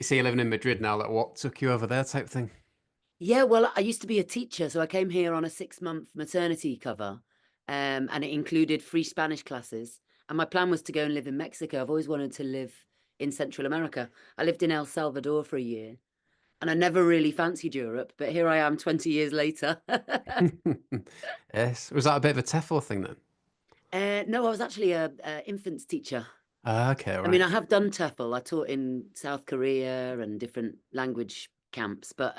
You see, you're living in Madrid now. Like, what took you over there, type thing? Yeah, well, I used to be a teacher, so I came here on a 6-month maternity cover, and it included free Spanish classes. And my plan was to go and live in Mexico. I've always wanted to live in Central America. I lived in El Salvador for a year, and I never really fancied Europe, but here I am 20 years later. Yes. Was that a bit of a TEFL thing then? No, I was actually a infants teacher. Ah, okay, I mean, right. I have done TEFL. I taught in South Korea and different language camps, but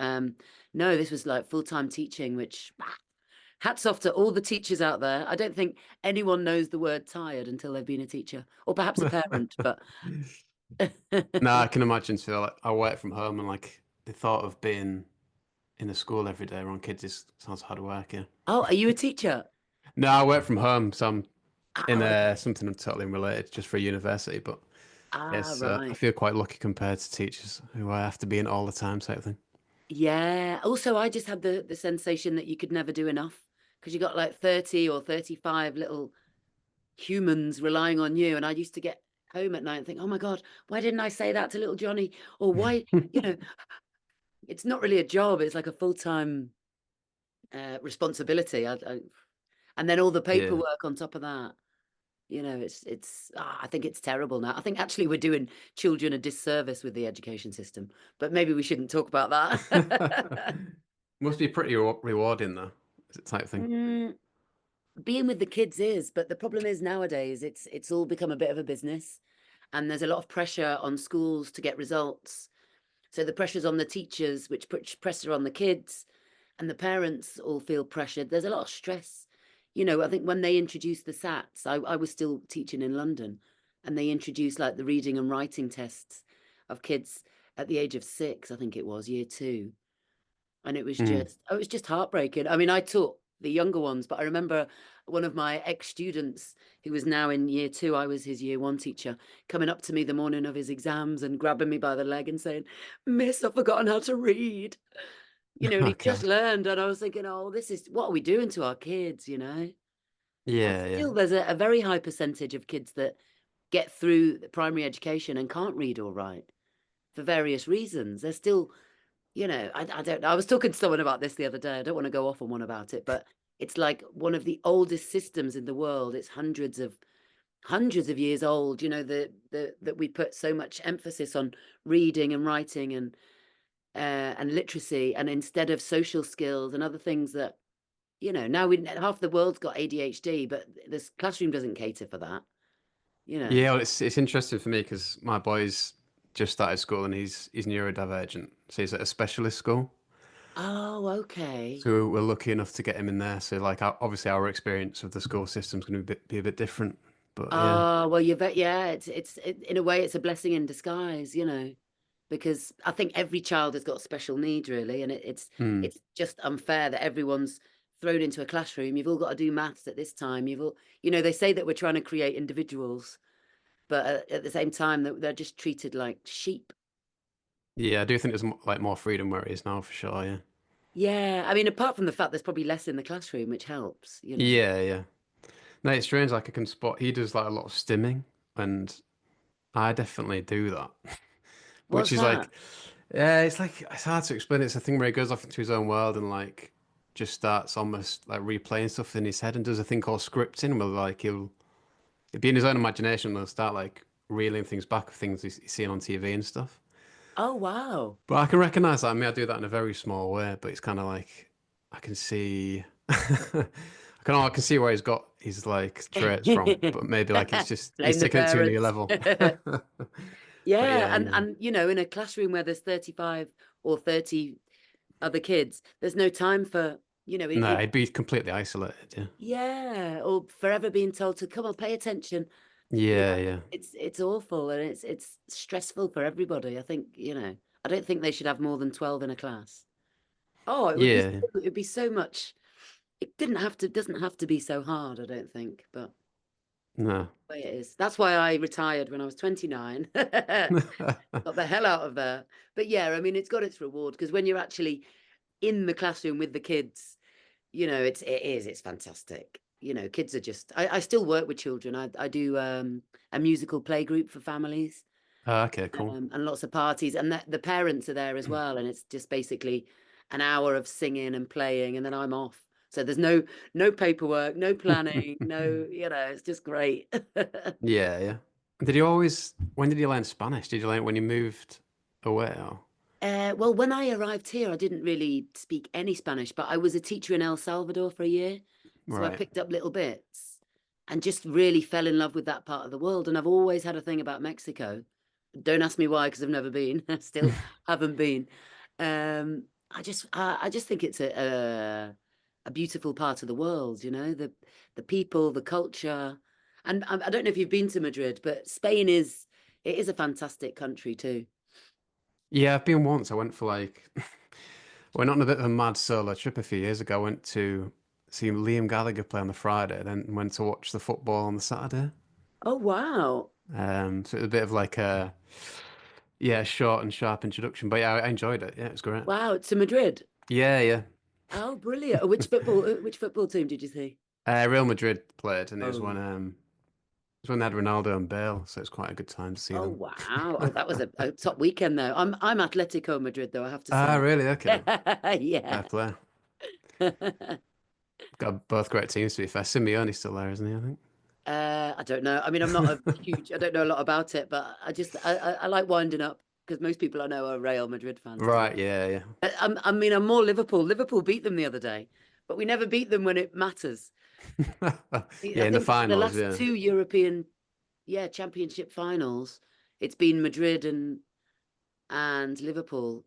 no, this was like full-time teaching, which hats off to all the teachers out there. I don't think anyone knows the word tired until they've been a teacher, or perhaps a parent, but No, I can imagine. So, like, I work from home, and like the thought of being in a school every day around kids is sounds hard work. Yeah. oh, are you a teacher? No, I work from home, so I'm in Oh, okay. something totally unrelated, just for university. But Ah, yes, I right. feel quite lucky compared to teachers who I have to be in all the time, type thing. Yeah. Also, I just had the sensation that you could never do enough because you got like 30 or 35 little humans relying on you. And I used to get home at night and think, oh my God, why didn't I say that to little Johnny? Or why, you know, it's not really a job, it's like a full-time responsibility. And then all the Yeah. paperwork on top of that. I think it's terrible now. I think actually we're doing children a disservice with the education system, but maybe we shouldn't talk about that. Must be pretty rewarding though, is it type thing? Mm, being with the kids is, but the problem is nowadays it's all become a bit of a business, and there's a lot of pressure on schools to get results. So the pressure's on the teachers, which puts pressure on the kids, and the parents all feel pressured. There's a lot of stress. I think when they introduced the SATs, I was still teaching in London, and they introduced like the reading and writing tests of kids at the age of 6, I think it was year 2. And Mm. it was just heartbreaking. I mean, I taught the younger ones, but I remember one of my ex-students who was now in year 2, I was his year 1 teacher, coming up to me the morning of his exams and grabbing me by the leg and saying, Miss, I've forgotten how to read. And Oh he just God. learned. And I was thinking, oh, what are we doing to our kids? And Yeah, yeah. still, there's a very high percentage of kids that get through the primary education and can't read or write for various reasons. They're still, I don't know. I was talking to someone about this the other day. I don't want to go off on one about it, but it's like one of the oldest systems in the world. It's hundreds of years old. That we put so much emphasis on reading and writing and literacy, and instead of social skills and other things that now we half the world's got ADHD, but this classroom doesn't cater for that. You know. Yeah, well, it's interesting for me because my boy's just started school and he's neurodivergent, so he's at a specialist school. Oh, okay. So we're lucky enough to get him in there. So like, obviously, our experience of the school system's going to be a bit different. But yeah, Oh, well, you bet. Yeah, in a way, it's a blessing in disguise, because I think every child has got special needs, really, and mm. it's just unfair that everyone's thrown into a classroom. You've all got to do maths at this time. They say that we're trying to create individuals, but at the same time, that they're just treated like sheep. Yeah, I do think there's like more freedom where it is now for sure. Yeah, Yeah, I mean, apart from the fact there's probably less in the classroom, which helps. yeah, yeah. No, it's strange. Like I can spot he does like a lot of stimming, and I definitely do that. Which What's is that? like, yeah, it's like it's hard to explain. It's a thing where he goes off into his own world and like just starts almost like replaying stuff in his head and does a thing called scripting where like he'll be in his own imagination and he'll start like reeling things back of things he's seen on TV and stuff. Oh, wow. But I can recognize that. I mean, I do that in a very small way, but it's kind of like I can see, I can see where he's got his like traits from, Blame but maybe like he's the taking it to a new parents. level. But Yeah, yeah, and in a classroom where there's 35 or 30 other kids, there's no time for, no, he'd be completely isolated. Yeah, yeah, or forever being told to come on, pay attention. You yeah, know, yeah, it's awful, and it's stressful for everybody. I think, I don't think they should have more than 12 in a class. Oh, yeah. it would be so much. Doesn't have to be so hard, I don't think, but No. way it is. That's why I retired when I was 29. Got the hell out of there. But yeah, I mean, it's got its reward because when you're actually in the classroom with the kids, it's fantastic. Kids are just I still work with children. I do a musical play group for families. Okay, cool. And lots of parties, and the parents are there as well, and it's just basically an hour of singing and playing, and then I'm off. So there's no paperwork, no planning, no, it's just great. Yeah, yeah. Did you always, when did you learn Spanish? Did you learn it when you moved away or? Well, when I arrived here, I didn't really speak any Spanish, but I was a teacher in El Salvador for a year. So I Right. picked up little bits and just really fell in love with that part of the world. And I've always had a thing about Mexico. Don't ask me why, because I've never been. I still haven't been. I just think it's a beautiful part of the world, the people, the culture. And I don't know if you've been to Madrid, but Spain is a fantastic country too. Yeah, I've been once. I went for like, went on a bit of a mad solo trip a few years ago. I went to see Liam Gallagher play on the Friday, then went to watch the football on the Saturday. Oh, wow. So it was a bit of like a, yeah, short and sharp introduction. But yeah, I enjoyed it. Yeah, it was great. Wow, to Madrid. Yeah, yeah. Oh, brilliant. Which football team did you see? Real Madrid played, and Oh, it was when they had Ronaldo and Bale, so it's quite a good time to see oh them. wow. Oh, that was a top weekend though. I'm Atletico Madrid though, I have to Ah, say. really? Okay. Fair Yeah. play. Got both great teams to be fair. Simeone's still there, isn't he? I think. I don't know. I mean, I don't know a lot about it, but I like winding up because most people I know are Real Madrid fans, to be Right. honest. Yeah. Yeah. I mean, I'm more Liverpool. Liverpool beat them the other day, but we never beat them when it matters. Yeah. I In the think the finals. last Yeah. two European, yeah, championship finals, it's been Madrid and Liverpool.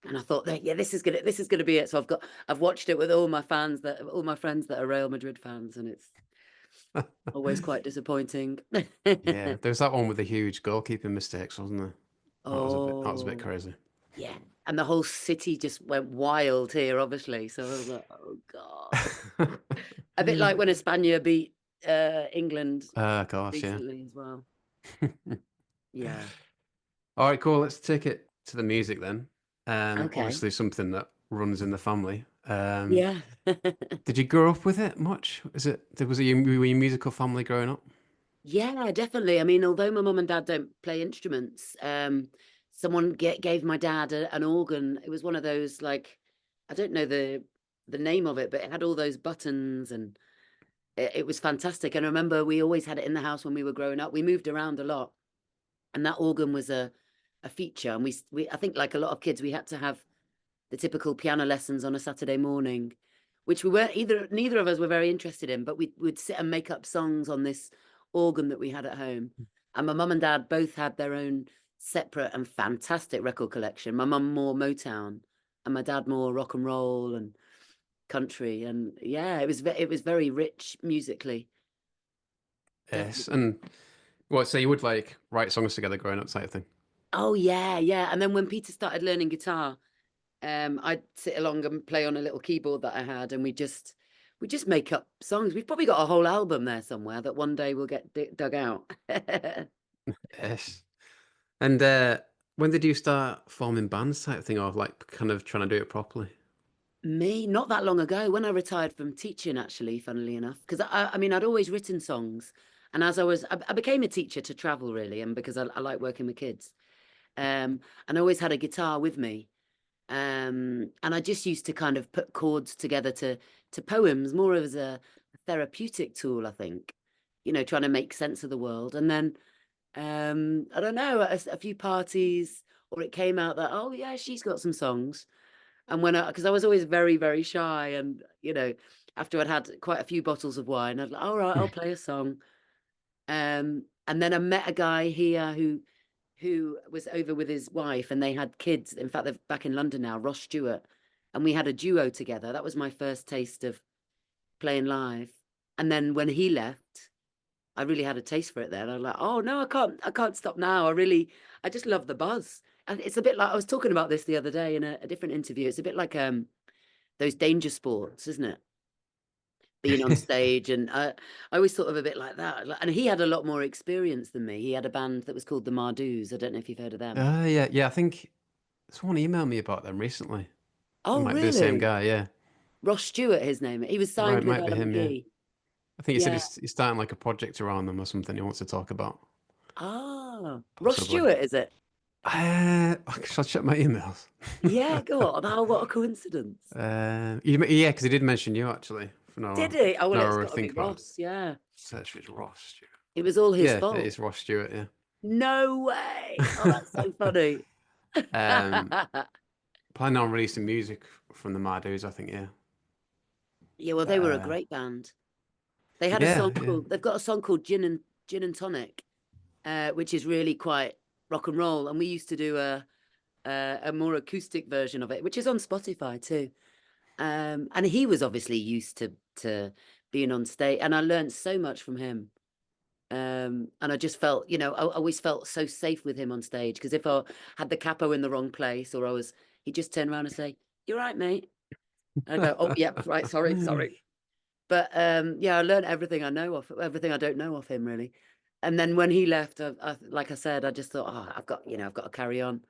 And I thought that, yeah, this is gonna be it. So I've watched it with all my friends that are Real Madrid fans, and it's always quite disappointing. Yeah. There was that one with the huge goalkeeping mistakes, wasn't there? That was a bit Oh, crazy. yeah. And the whole city just went wild here, obviously. So I was like, oh God. A bit like when Espana beat England Of course. Yeah. recently as well. Yeah. All right. Cool. Let's take it to the music then. Okay. Obviously something that runs in the family. Yeah. Did you grow up with it much? Were you a musical family growing up? Yeah, definitely. I mean, although my mum and dad don't play instruments, someone gave my dad an organ. It was one of those like I don't know the name of it, but it had all those buttons and it was fantastic. And I remember we always had it in the house when we were growing up. We moved around a lot, and that organ was a feature. And we I think like a lot of kids, we had to have the typical piano lessons on a Saturday morning, which we weren't neither of us were very interested in, but we'd sit and make up songs on this organ that we had at home. And my mum and dad both had their own separate and fantastic record collection. My mum more Motown and my dad more rock and roll and country. And yeah, it was very rich musically, Yes. definitely. And what? So you would like write songs together growing up, type thing? Oh yeah, yeah. And then when Peter started learning guitar, I'd sit along and play on a little keyboard that I had, and we just make up songs. We've probably got a whole album there somewhere that one day will get dug out. Yes. And when did you start forming bands, type thing, or like kind of trying to do it properly? Me, not that long ago, when I retired from teaching, actually, funnily enough, because I mean, I'd always written songs, and I became a teacher to travel really, and because I like working with kids, and I always had a guitar with me, and I just used to kind of put chords together to poems, more as a therapeutic tool, I think, trying to make sense of the world. And then I don't know, at a few parties, or it came out that, oh yeah, she's got some songs. And because I was always very, very shy, and after I'd had quite a few bottles of wine, I'd like, all right, I'll play a song. And then I met a guy here who was over with his wife, and they had kids. In fact, they're back in London now, Ross Stewart, and we had a duo together. That was my first taste of playing live. And then when he left, I really had a taste for it then. I was like, oh no, I can't stop now. I just love the buzz. And it's a bit like I was talking about this the other day in a different interview. It's a bit like those danger sports, isn't it? Being on stage, and I always thought of a bit like that. And he had a lot more experience than me. He had a band that was called the Mardoos. I don't know if you've heard of them. Yeah, yeah. I think someone emailed me about them recently. It Oh, might be the same really? guy. Yeah. Ross Stewart, his name. He was Right. signed with Might be him. Yeah. LMP. I think he said Yeah. he's starting like a project around them or something he wants to talk about. Ah, Ross possibly. Stewart, is it? Shall I check my emails? Yeah, go on. Oh, what a coincidence. Yeah, because he did mention you actually. Did he? Oh, well, No, it's I got to be think about it. Ross. Yeah. Search for Ross Stewart. It was all his Yeah, it fault. is Ross Stewart. Yeah. No way. Oh, that's so funny. Um, Planning on releasing music from the Mardoos, I think. Yeah. Yeah, well, they were a Uh, great band. They had a yeah, song yeah. called, they've got a song called Gin and Tonic, which is really quite rock and roll. And we used to do a more acoustic version of it, which is on Spotify too. And he was obviously used to being on stage, and I learned so much from him. And I just felt, I always felt so safe with him on stage, because if I had the capo in the wrong place, or he'd just turn around and say, "You're right, mate." And I go, "Oh, yeah, right, sorry, sorry." But yeah, I learned everything I don't know of him, really. And then when he left, like I said, I just thought, oh, I've got to carry on.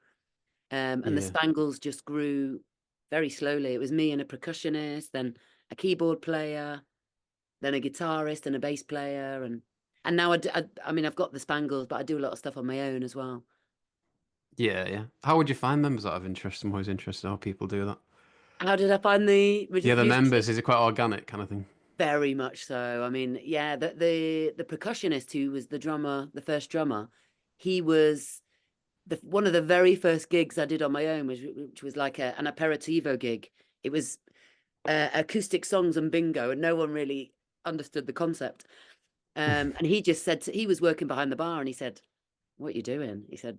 And the Yeah. Spangles just grew very slowly. It was me and a percussionist, then a keyboard player, then a guitarist and a bass player, and now I mean, I've got the Spangles, but I do a lot of stuff on my own as well. Yeah, yeah. How would you find members out of interest? I'm always interested how people do that. How did I find the Yeah, the music scene? members, is it quite organic kind of thing? Very much so. I mean, yeah, the percussionist who was the drummer, the first drummer, he was one of the very first gigs I did on my own, which was like an aperitivo gig. It was acoustic songs and bingo, and no one really understood the concept. And he just said he was working behind the bar, and he said, "What are you doing?" He said,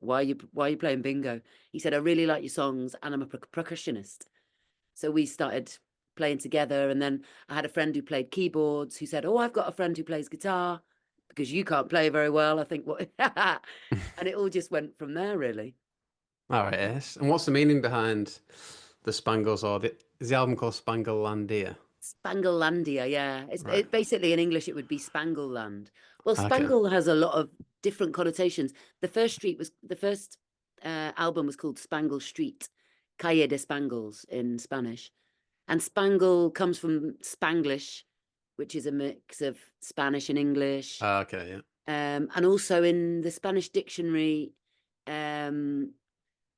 why are you playing bingo?" He said, "I really like your songs, and I'm a percussionist." So we started playing together, and then I had a friend who played keyboards who said, "Oh, I've got a friend who plays guitar because you can't play very well." I think what, and it all just went from there, really. All right, yes. And what's the meaning behind the Spangles, or is the album called Spanglelandia? Spanglelandia, yeah. Right. Basically in English it would be Spangle Land. Well, Okay. Spangle has a lot of different connotations. The first album was called Spangle Street, Calle de Spangles in Spanish. And Spangle comes from Spanglish, which is a mix of Spanish and English. Okay, yeah. And also in the Spanish dictionary, the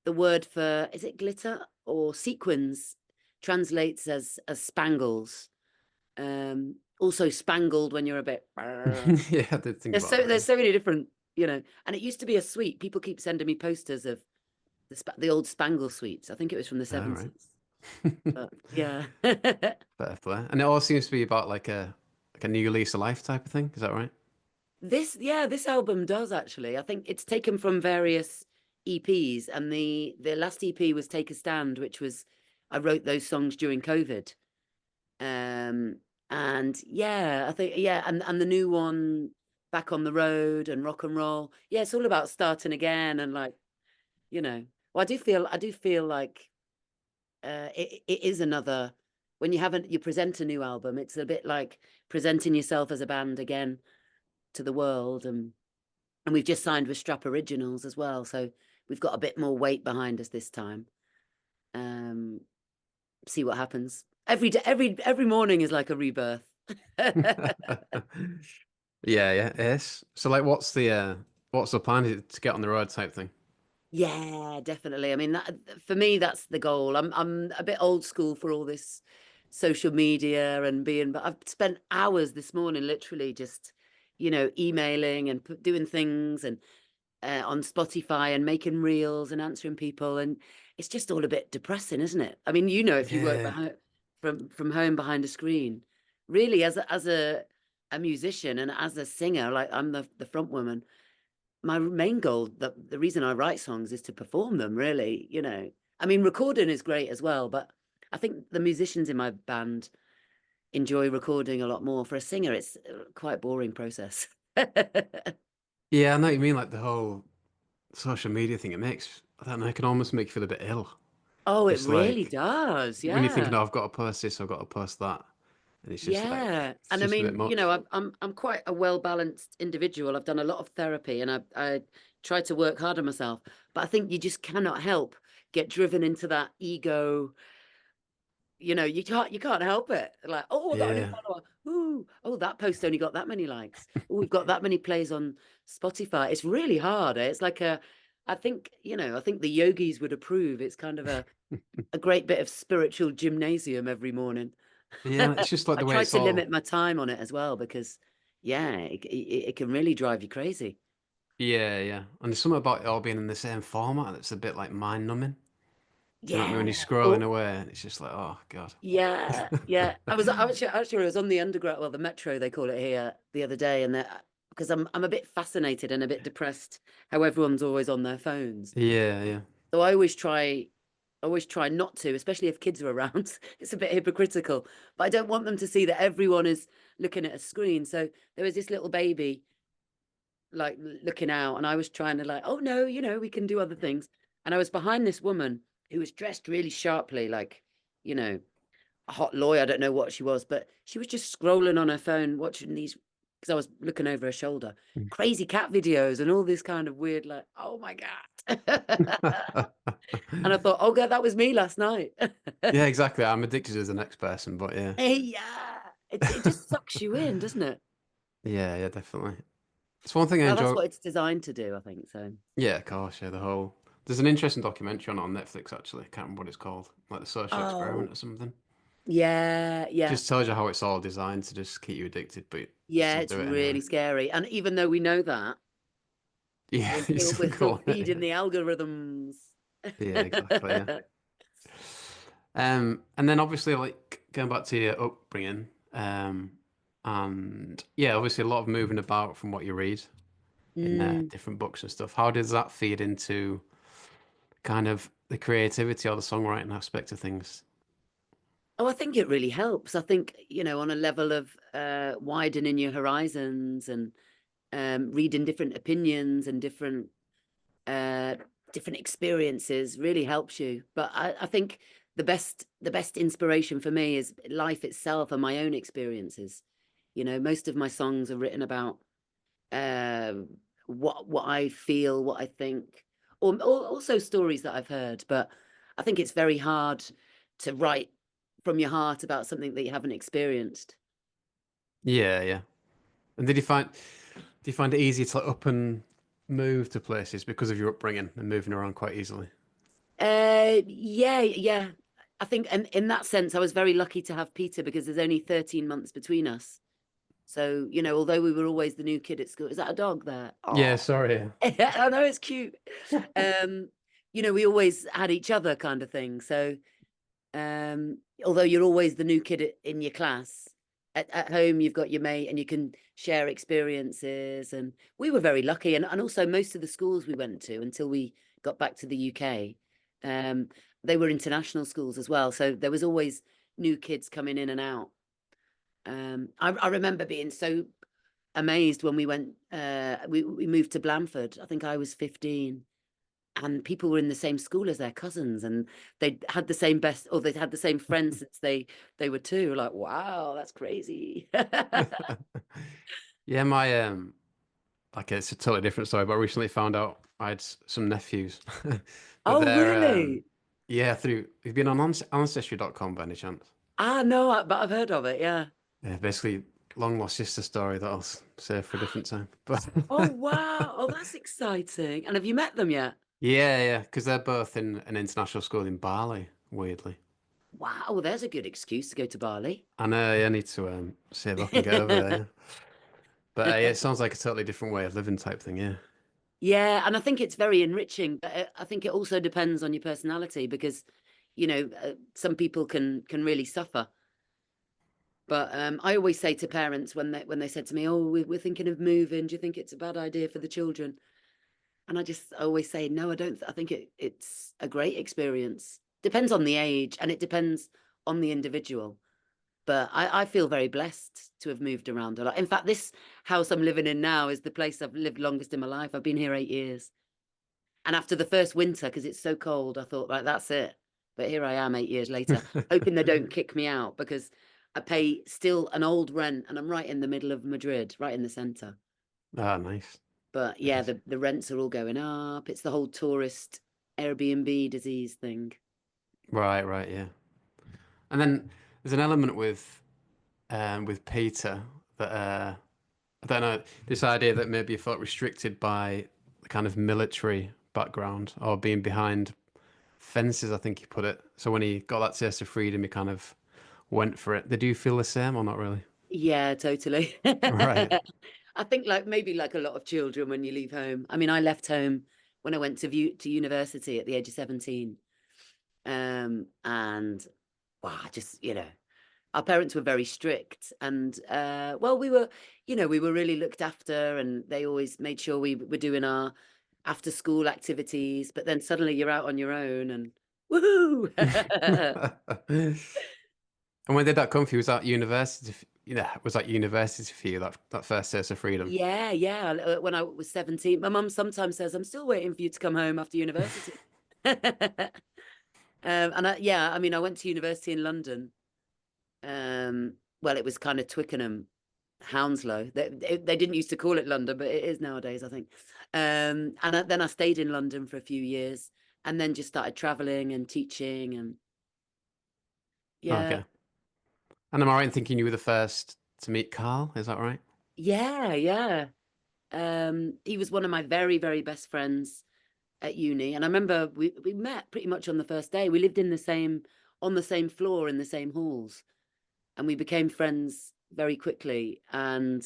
word for, is it glitter or sequins, translates as spangles. Also spangled when you're a bit. Yeah, I did think about that. There's so many different, and it used to be a sweet. People keep sending me posters of the old Spangle sweets. I think it was from the All right. 70s. But yeah. Fair play. And it all seems to be about like a new lease of life type of thing. Is that right? This album does actually. I think it's taken from various EPs, and the last EP was Take a Stand, which was I wrote those songs during COVID. Um, and yeah, I think yeah, and the new one, Back on the Road and Rock and Roll. Yeah, it's all about starting again, and like, you know. Well, I do feel like it is another, when you present a new album, it's a bit like presenting yourself as a band again to the world. And we've just signed with Strap Originals as well, so we've got a bit more weight behind us this time. Um, See what happens. Every day, every morning is like a rebirth. Yeah, yeah, yes. So like what's the plan? Is it to get on the road type thing? Yeah, definitely. I mean, for me, that's the goal. I'm a bit old school for all this social media and but I've spent hours this morning literally just, emailing and doing things, and on Spotify, and making reels and answering people, and it's just all a bit depressing, isn't it? I mean, if you work Yeah. from home behind a screen, really, as a musician and as a singer, like I'm the front woman. My main goal, the reason I write songs, is to perform them. Really, I mean, recording is great as well, but I think the musicians in my band enjoy recording a lot more. For a singer, it's quite a boring process. Yeah, I know what you mean, like the whole social media thing. It makes, I don't know, it can almost make you feel a bit ill. Oh, it Just really like does. when you're thinking, Yeah. oh, I've got to post this, I've got to post that. And it's just like Yeah. it's And I just a bit mean, much. I'm quite a well-balanced individual. I've done a lot of therapy, and I try to work hard on myself. But I think you just cannot help get driven into that ego you can't help it. Like, oh, I got a new Yeah. follower. Ooh, oh, that post only got that many likes. Oh, we've got that many plays on Spotify. It's really hard. It's like I think the yogis would approve. It's kind of a great bit of spiritual gymnasium every morning. Yeah, it's just like I the way try it's to limit all. my time on it as well because, yeah, it can really drive you crazy. Yeah, yeah. And there's something about it all being in the same format that's a bit like mind numbing. Do you know what I mean? When Yeah. you're scrolling Oh, away, it's just like, oh God. yeah, yeah. I was on the underground, well, the metro they call it here, the other day, and because I'm a bit fascinated and a bit depressed how everyone's always on their phones. Yeah, yeah. So I always try not to, especially if kids are around. It's a bit hypocritical, but I don't want them to see that everyone is looking at a screen. So there was this little baby like looking out, and I was trying to like, oh no, we can do other things. And I was behind this woman who was dressed really sharply, like, you know, a hot lawyer. I don't know what she was, but she was just scrolling on her phone, watching these, because I was looking over her shoulder, crazy cat videos and all this kind of weird, like, oh my God. And I thought, oh God, that was me last night. Yeah, exactly. I'm addicted as the next person, but yeah. Hey, yeah. It just sucks you in, doesn't it? Yeah, yeah, definitely. It's one thing I Well, that's enjoy. what it's designed to do, I think. So, Yeah, of course, yeah, the whole. There's an interesting documentary on Netflix actually. I can't remember what it's called. Like the social experiment oh, or something. yeah, yeah. Just tells you how it's all designed to just keep you addicted, but you Yeah, still it's do it anyway. really scary. And even though we know that, Yeah, we're you still still we're still go on it. feeding the algorithms. Yeah, exactly. Yeah. And then obviously, like going back to your upbringing, and yeah, obviously a lot of moving about from what you read in Mm. different books and stuff. How does that feed into kind of the creativity or the songwriting aspect of things? Oh, I think it really helps. I think, on a level of widening your horizons and reading different opinions and uh, different experiences really helps you. But I think the best inspiration for me is life itself and my own experiences. Most of my songs are written about uh, what I feel, what I think, or also stories that I've heard. But I think it's very hard to write from your heart about something that you haven't experienced. Yeah, yeah. And do you find it easy to like, up and move to places because of your upbringing and moving around quite easily? Yeah, yeah. I think, and in that sense, I was very lucky to have Peter because there's only 13 months between us. So, although we were always the new kid at school, is that a dog there? Yeah, Oh, sorry. I know it's cute. Um, we always had each other kind of thing. So, although you're always the new kid in your class, at home you've got your mate and you can share experiences. And we were very lucky. And also most of the schools we went to until we got back to the UK, um, they were international schools as well. So there was always new kids coming in and out. I remember being so amazed when we moved to Blandford. I think I was 15, and people were in the same school as their cousins, and they'd had the same best, or they'd had the same friends since they were two. Like, wow, that's crazy. Yeah, my like it's a totally different story, but I recently found out I had some nephews. But Oh, they're really? yeah, through you've been on ancestry.com by any chance? No, but I've heard of it. Yeah. Yeah, basically long lost sister story that I'll save for a different time. But Oh, wow. Oh, that's exciting. And have you met them yet? yeah, yeah, because they're both in an international school in Bali, weirdly. Wow. Well, there's a good excuse to go to Bali. I know, yeah, I need to save up and get over there. Yeah. But yeah, it sounds like a totally different way of living type thing, yeah. Yeah, and I think it's very enriching, but I think it also depends on your personality because, some people can really suffer. But I always say to parents when they said to me, "Oh, we're thinking of moving. Do you think it's a bad idea for the children?" And I just always say, "No, I don't. I think it's a great experience. Depends on the age, and it depends on the individual." But I feel very blessed to have moved around a lot. In fact, this house I'm living in now is the place I've lived longest in my life. I've been here 8 years. And after the first winter, because it's so cold, I thought, right, that's it. But here I am 8 years later, hoping they don't kick me out because I pay still an old rent and I'm right in the middle of Madrid, right in the center. Ah, nice. But yeah, Nice. the rents are all going up. It's the whole tourist Airbnb disease thing. Right, right, yeah. And then there's an element with Peter that I don't know, this idea that maybe you felt restricted by the kind of military background or being behind fences, I think he put it. So when he got that taste of freedom, he kind of went for it. Did you feel the same or not really? Yeah, totally. Right. I think like maybe like a lot of children when you leave home. I mean, I left home when I went to university at the age of 17. And wow, I just, our parents were very strict and well, we were really looked after and they always made sure we were doing our after school activities, but then suddenly you're out on your own and woohoo. And when did that come for you? Was that university? Was that university for you? That first taste of freedom? Yeah, yeah. When I was 17, my mum sometimes says, I'm still waiting for you to come home after university. And yeah, I mean, I went to university in London. Well, it was kind of Twickenham, Hounslow. They didn't used to call it London, but it is nowadays, I think. Then I stayed in London for a few years and then just started traveling and teaching and yeah. Okay. And am I right in thinking you were the first to meet Carl? Is that right? Yeah, yeah. He was one of my very, very best friends at uni. And I remember we met pretty much on the first day. We lived on the same floor in the same halls, and we became friends very quickly. And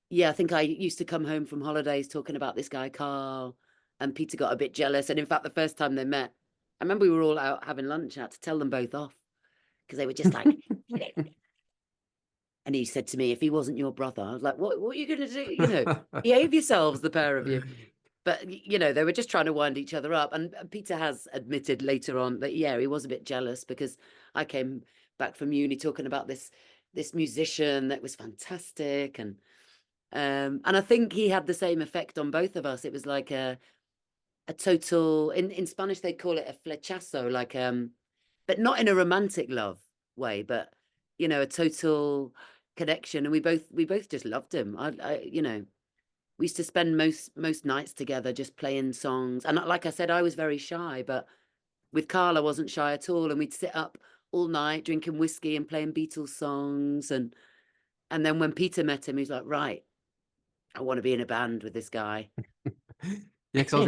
yeah, I think I used to come home from holidays talking about this guy, Carl, and Peter got a bit jealous. And in fact, the first time they met, I remember we were all out having lunch. I had to tell them both off because they were just like, and he said to me, if he wasn't your brother, I was like, what are you going to do? Behave yourselves, the pair of you. But, they were just trying to wind each other up. And Peter has admitted later on that, yeah, he was a bit jealous because I came back from uni talking about this musician that was fantastic. And I think he had the same effect on both of us. It was like a total, in Spanish, they call it a flechazo, like, but not in a romantic love way, but, a total connection. And we both just loved him. We used to spend most nights together just playing songs. And like I said, I was very shy, but with Carl, I wasn't shy at all. And we'd sit up all night drinking whiskey and playing Beatles songs. And then when Peter met him, he was like, right, I want to be in a band with this guy. Yeah, because I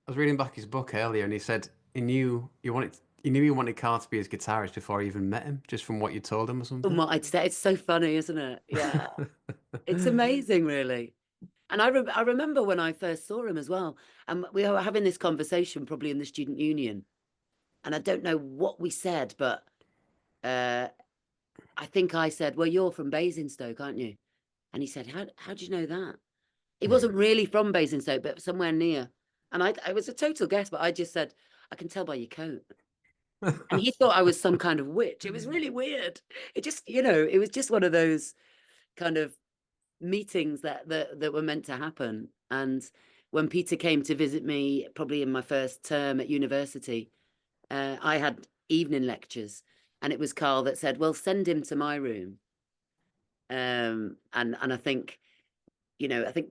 was reading back his book earlier, and he said he knew he wanted Carl to be his guitarist before he even met him, just from what you told him or From something. what I'd say, it's so funny, isn't it? Yeah, it's amazing, really. And I remember when I first saw him as well, and we were having this conversation probably in the student union, and I don't know what we said, but uh, I think I said, "Well, you're from Basingstoke, aren't you?" And he said, "How do you know that?" He wasn't really from Basingstoke, but somewhere near. And I was a total guess, but I just said, "I can tell by your coat." And he thought I was some kind of witch. It was really weird. It just, it was just one of those kind of meetings that were meant to happen. And when Peter came to visit me, probably in my first term at university, I had evening lectures, and it was Carl that said, "Well, send him to my room." And I think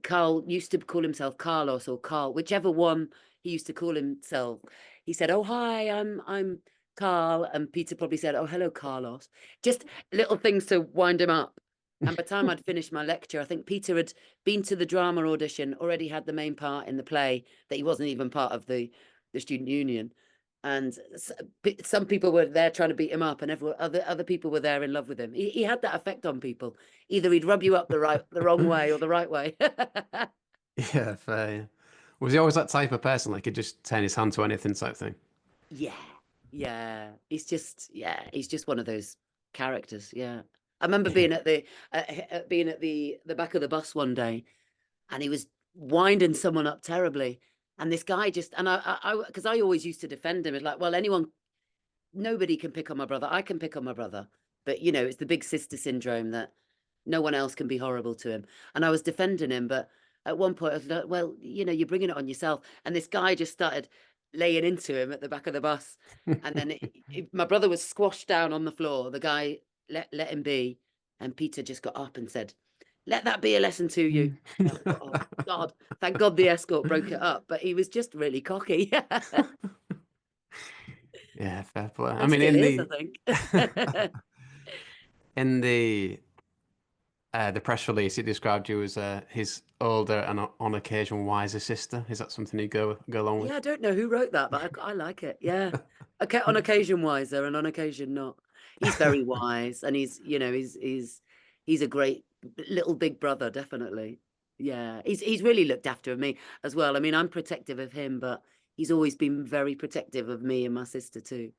Carl used to call himself Carlos or Carl, whichever one he used to call himself. He said, "Oh, hi, I'm Carl," and Peter probably said, "Oh, hello, Carlos." Just little things to wind him up. And by the time I'd finished my lecture, I think Peter had been to the drama audition, already had the main part in the play, that he wasn't even part of the student union. And some people were there trying to beat him up, and other people were there in love with him. He had that effect on people. Either he'd rub you up the wrong way or the right way. Yeah, fair. Yeah. Was he always that type of person, like he'd just turn his hand to anything type thing? Yeah, he's just one of those characters. Yeah, I remember being at the back of the bus one day, and he was winding someone up terribly. And this guy just, and because I always used to defend him. It's like, well, nobody can pick on my brother. I can pick on my brother, but it's the big sister syndrome that no one else can be horrible to him. And I was defending him, but at one point I was like, well, you're bringing it on yourself. And this guy just started laying into him at the back of the bus, and then my brother was squashed down on the floor. The guy let him be, and Peter just got up and said, "Let that be a lesson to you." And I thought, oh God, thank God the escort broke it up. But he was just really cocky. Yeah, fair play. I And mean, still is, I think. in the press release, it described you as his older and on occasion wiser sister. Is that something you go along with? Yeah, I don't know who wrote that, but I like it. Yeah. Okay, on occasion wiser and on occasion not. He's very wise, and he's a great little big brother, definitely. Yeah. He's really looked after me as well. I mean, I'm protective of him, but he's always been very protective of me and my sister too.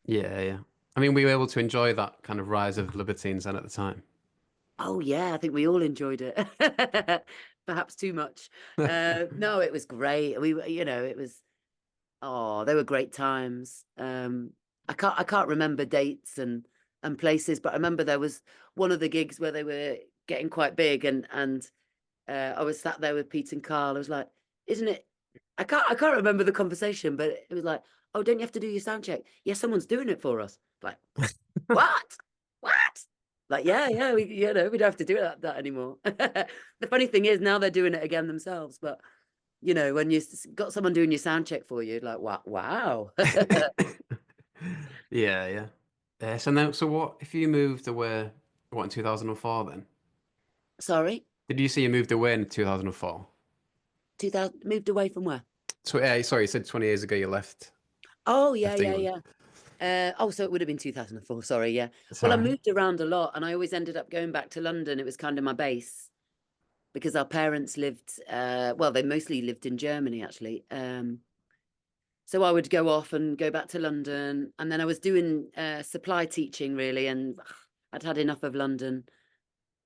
Yeah, yeah. I mean, were you able to enjoy that kind of rise of Libertines then at the time? Oh yeah, I think we all enjoyed it. Perhaps too much. No, it was great. It was they were great times. I can't remember dates and places, but I remember there was one of the gigs where they were getting quite big, and I was sat there with Pete and Carl. I was like, "Isn't it?" I can't remember the conversation, but it was like, "Oh, don't you have to do your sound check?" Yeah, someone's doing it for us. Like, what? What? Like, yeah, yeah, we don't have to do that anymore. The funny thing is now they're doing it again themselves, but when you got someone doing your sound check for you, like, wow, wow. Yeah, yeah. So what if you moved away, what, in 2004 then? Sorry, Did you say you moved away in 2004? 2000 moved away from where? Sorry, you said 20 years ago you Oh, yeah, left yeah, England. yeah. So it would have been 2004. Sorry, yeah. Well, I Sorry. moved around a lot, and I always ended up going back to London. It was kind of my base because our parents lived. Well, they mostly lived in Germany, actually. So I would go off and go back to London, and then I was doing supply teaching really, and I'd had enough of London.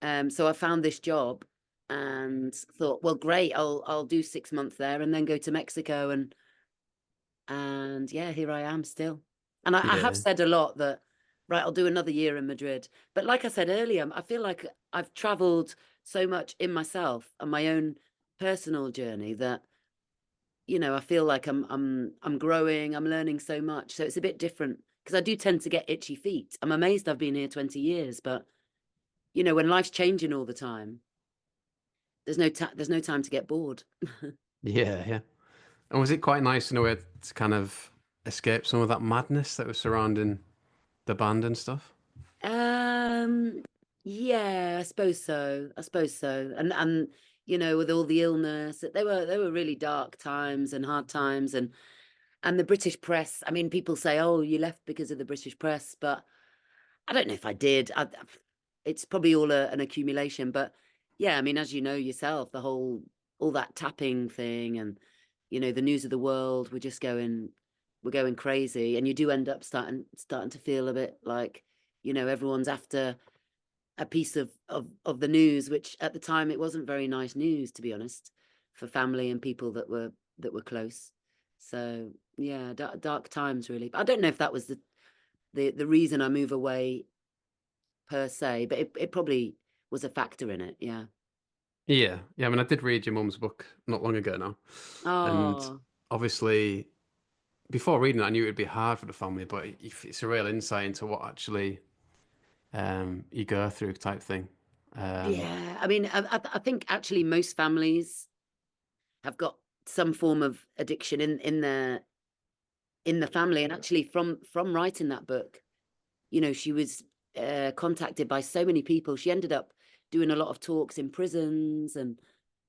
So I found this job and thought, well, great, I'll do 6 months there and then go to Mexico, and yeah, here I am still. And I have Yeah. said a lot that, right, I'll do another year in Madrid. But like I said earlier, I feel like I've traveled so much in myself and my own personal journey that, I feel like I'm growing, I'm learning so much. So it's a bit different because I do tend to get itchy feet. I'm amazed I've been here 20 years, but when life's changing all the time, there's no time to get bored. Yeah, yeah. And was it quite nice in a way to kind of escape some of that madness that was surrounding the band and stuff? Um, yeah, I suppose so. I suppose so. And with all the illness, they were really dark times and hard times, and the British press. I mean, people say, "Oh, you left because of the British press," but I don't know if I did. It's probably all an accumulation, but yeah, I mean, as you know yourself, all that tapping thing, and the news of the world, we're going crazy, and you do end up starting to feel a bit like, everyone's after a piece of the news, which at the time it wasn't very nice news, to be honest, for family and people that were close. So yeah, dark times really. But I don't know if that was the reason I move away per se, but it probably was a factor in it. Yeah. Yeah. Yeah, I mean, I did read your mum's book not long ago now. And Oh, obviously, before reading it, I knew it would be hard for the family, but it's a real insight into what actually you go through type thing. Um, yeah. I mean, I think actually most families have got some form of addiction in the family, and actually from writing that book, she was contacted by so many people. She ended up doing a lot of talks in prisons and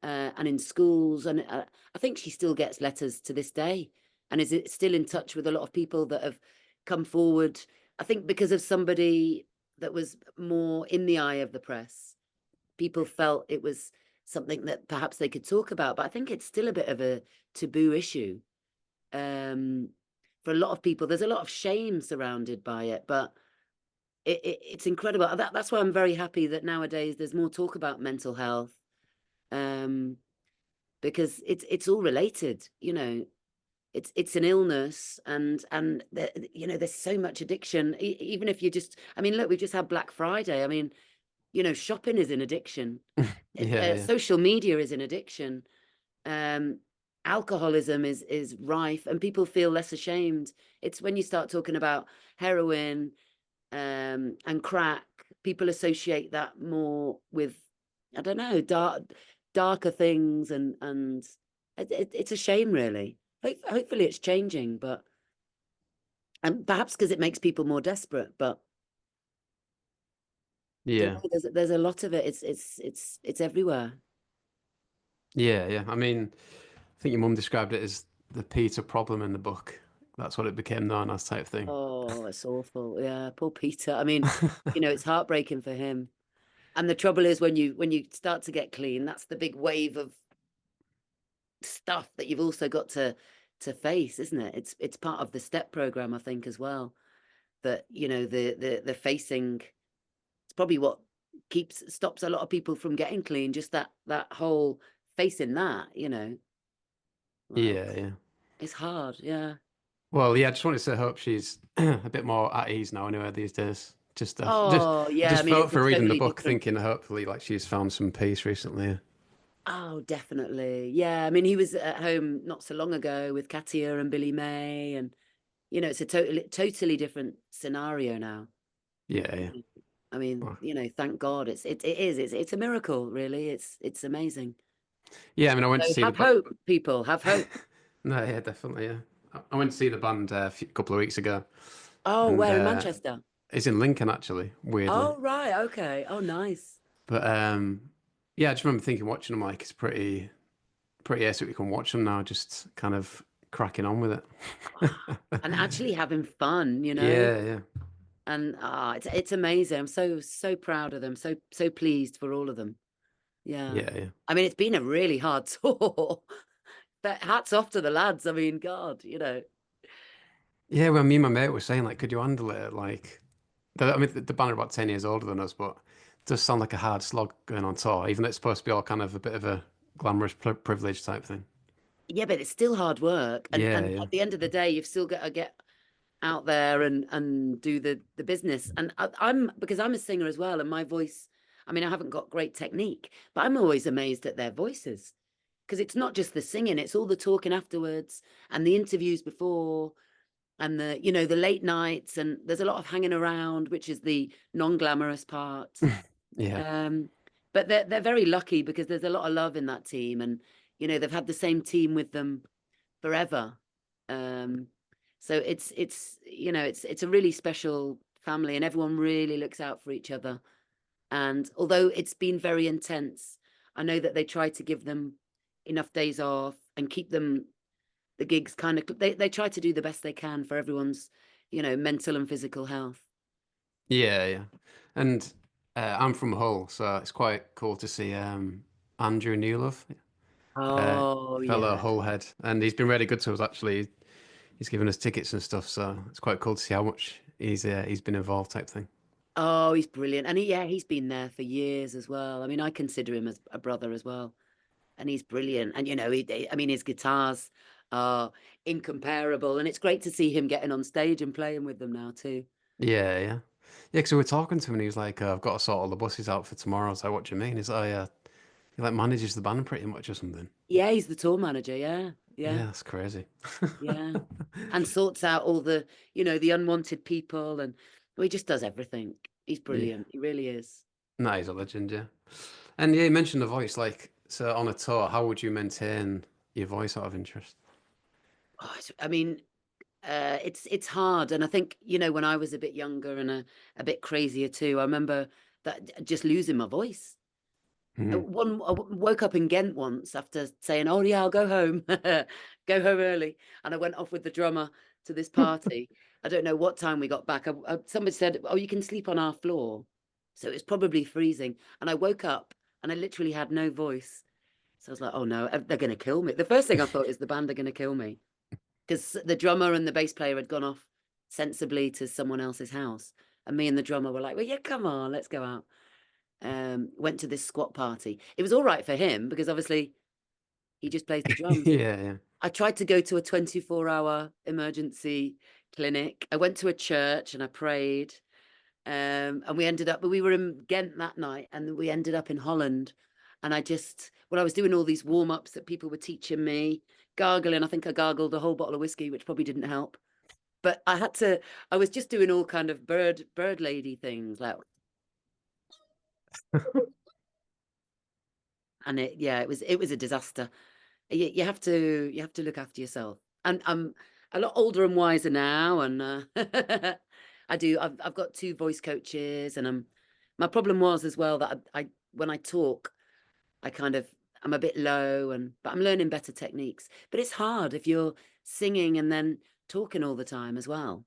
in schools, and I think she still gets letters to this day, and is still in touch with a lot of people that have come forward. I think because of somebody that was more in the eye of the press, people felt it was something that perhaps they could talk about. But I think it's still a bit of a taboo issue. Um, for a lot of people, there's a lot of shame surrounded by it, but it's incredible. That's why I'm very happy that nowadays there's more talk about mental health, um, because it's all related. It's an illness, and there's so much addiction. Even if you just, I mean, look, we've just had Black Friday. I mean, shopping is an addiction. yeah, yeah. Social media is an addiction. Um, Alcoholism is rife, and people feel less ashamed. It's when you start talking about heroin and crack, people associate that more with, I don't know, darker things, and it's a shame, really. Hopefully, it's changing, but And perhaps because it makes people more desperate, but I don't Yeah. know, there's a lot of it. It's everywhere. Yeah, yeah. I mean, I think your mum described it as the Peter problem in the book. That's what it became known as, type thing. Oh, it's awful. Yeah, poor Peter. I mean, it's heartbreaking for him. And the trouble is when you start to get clean, that's the big wave of stuff that you've also got to face, isn't it? It's part of the step program, I think, as well. That, the facing, it's probably what stops a lot of people from getting clean, just that whole facing that. Well, Yeah, yeah. it's hard, yeah. Well, yeah, I just wanted to say, hope she's a bit more at ease now anyway these days. Oh, I yeah, I just mean, felt it's a for reading the totally book different. thinking hopefully like she's found some peace recently. Oh, definitely. Yeah, I mean, he was at home not so long ago with Katia and Billy May, and it's a totally different scenario now. Yeah, yeah. I mean, Well, thank God, it's a miracle, really. It's amazing. yeah, I mean, I went to So see the have band. hope, people, have hope. No, yeah, definitely, yeah. I went to see the band couple of weeks ago, Oh, and where in Manchester? it's in Lincoln actually, weirdly. Oh, right, okay. Oh, nice. But yeah, I just remember thinking watching them like it's pretty ace that we can watch them now, just kind of cracking on with Wow. it. And actually having fun. Yeah, yeah, And it's amazing. I'm so proud of them. So pleased for all of them. Yeah. yeah, yeah. I mean, it's been a really hard tour. But hats off to the lads. I mean, God. Yeah, well, me and my mate were saying, like, could you handle it? Like, I mean, the band are about 10 years older than us, but it does sound like a hard slog going on tour, even though it's supposed to be all kind of a bit of a glamorous privilege type thing. Yeah, but it's still hard work. And Yeah, yeah, at the end of the day, you've still got to get out there and do the business. And I'm because I'm a singer as well, and my voice, I mean, I haven't got great technique, but I'm always amazed at their voices because it's not just the singing, it's all the talking afterwards and the interviews before and the late nights, and there's a lot of hanging around, which is the non-glamorous part. yeah, Um, but they're very lucky because there's a lot of love in that team, and they've had the same team with them forever. Um, so it's a really special family, and everyone really looks out for each other. And although it's been very intense, I know that they try to give them enough days off and keep them the gigs kind of they try to do the best they can for everyone's mental and physical health. yeah, yeah. And I'm from Hull, so it's quite cool to see Andrew Newlove, Oh fellow yeah. Hull head, and he's been really good to us actually. He's given us tickets and stuff, so it's quite cool to see how much he's been involved type thing. Oh, he's brilliant. And he's been there for years as well. I mean, I consider him as a brother as well. And he's brilliant. And I mean, his guitars are incomparable. And it's great to see him getting on stage and playing with them now too. Yeah, yeah. Yeah, because we were talking to him and he was like, I've got to sort all the buses out for tomorrow. I was like, what do you mean? He's like, oh, yeah, he like manages the band pretty much or something. Yeah, he's the tour manager. Yeah, yeah, Yeah, that's crazy. yeah. And sorts out all the unwanted people, and he just does everything. He's Yeah. brilliant. He really is. No, he's a legend, yeah. And yeah, you mentioned the voice, like, so on a tour, how would you maintain your voice out of interest? Oh, I mean, it's hard. And I think, when I was a bit younger and a bit crazier too, I remember that just losing my voice. Hmm. I woke up in Ghent once after saying, "Oh yeah, I'll go home, go home early," and I went off with the drummer to this party. I don't know what time we got back. Somebody said, "Oh, you can sleep on our floor," so it was probably freezing. And I woke up and I literally had no voice. So I was like, "Oh no, they're going to kill me." The first thing I thought is the band are going to kill me because the drummer and the bass player had gone off sensibly to someone else's house, and me and the drummer were like, "Well, yeah, come on, let's go out." Went to this squat party. It was all right for him because obviously he just plays the drums. Yeah, yeah. I tried to go to a 24-hour emergency clinic. I went to a church and I prayed. And we were in Ghent that night and we ended up in Holland. And I was doing all these warm ups that people were teaching me, gargling. I think I gargled a whole bottle of whiskey, which probably didn't help. But I was just doing all kind of bird lady things like, and it was a disaster. You have to look after yourself. And a lot older and wiser now, and I've got 2 voice coaches, and my problem was as well that I when I talk, I kind of I'm a bit low, but I'm learning better techniques. But it's hard if you're singing and then talking all the time as well.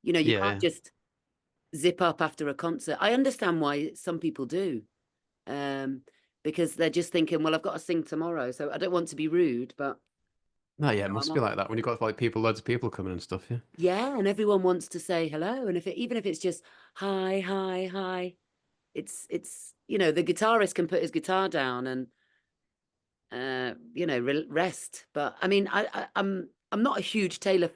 You know, you Yeah, can't yeah. just zip up after a concert. I understand why some people do, um, because they're just thinking, well, I've got to sing tomorrow, so I don't want to be rude, but No, you yeah, it know, must be like that when you've got like people, loads of people coming and stuff. Yeah. yeah, and everyone wants to say hello, and even if it's just hi, hi, hi, it's the guitarist can put his guitar down and rest. But I mean, I'm not a huge Taylor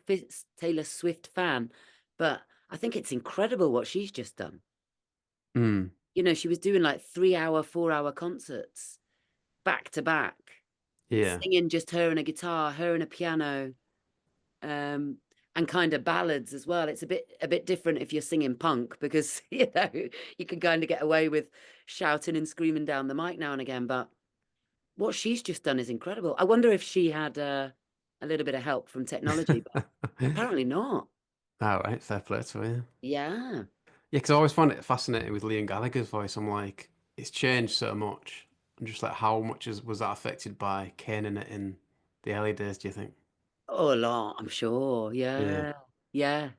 Swift fan, but I think it's incredible what she's just done. Mm, She was doing like 3 hour, 4 hour concerts back to back, yeah. singing just her and a guitar, her and a piano, um, and kind of ballads as well. It's a bit different if you're singing punk because you can kind of get away with shouting and screaming down the mic now and again. But what she's just done is incredible. I wonder if she had a little bit of help from technology, but apparently not. All right, fair play to you. Yeah. Yeah, because I always find it fascinating with Liam Gallagher's voice. I'm like, it's changed so much. I'm just like, how much was that affected by caning it in the early days, do you think? Oh, a lot, I'm sure. Yeah. Yeah. Yeah.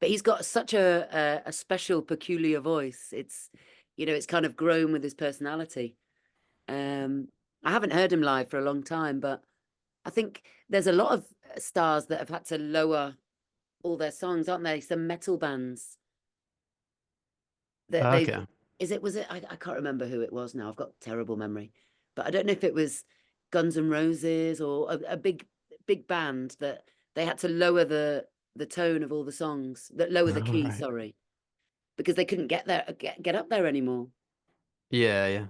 But he's got such a special, peculiar voice. It's kind of grown with his personality. Um, I haven't heard him live for a long time, but I think there's a lot of stars that have had to lower all their songs, aren't they? Some metal bands that they've Okay. is it was it I can't remember who it was now. I've got terrible memory. But I don't know if it was Guns N' Roses or a big band that they had to lower the tone of all the songs, that lower the All key, right. sorry, because they couldn't get up there anymore. Yeah, yeah.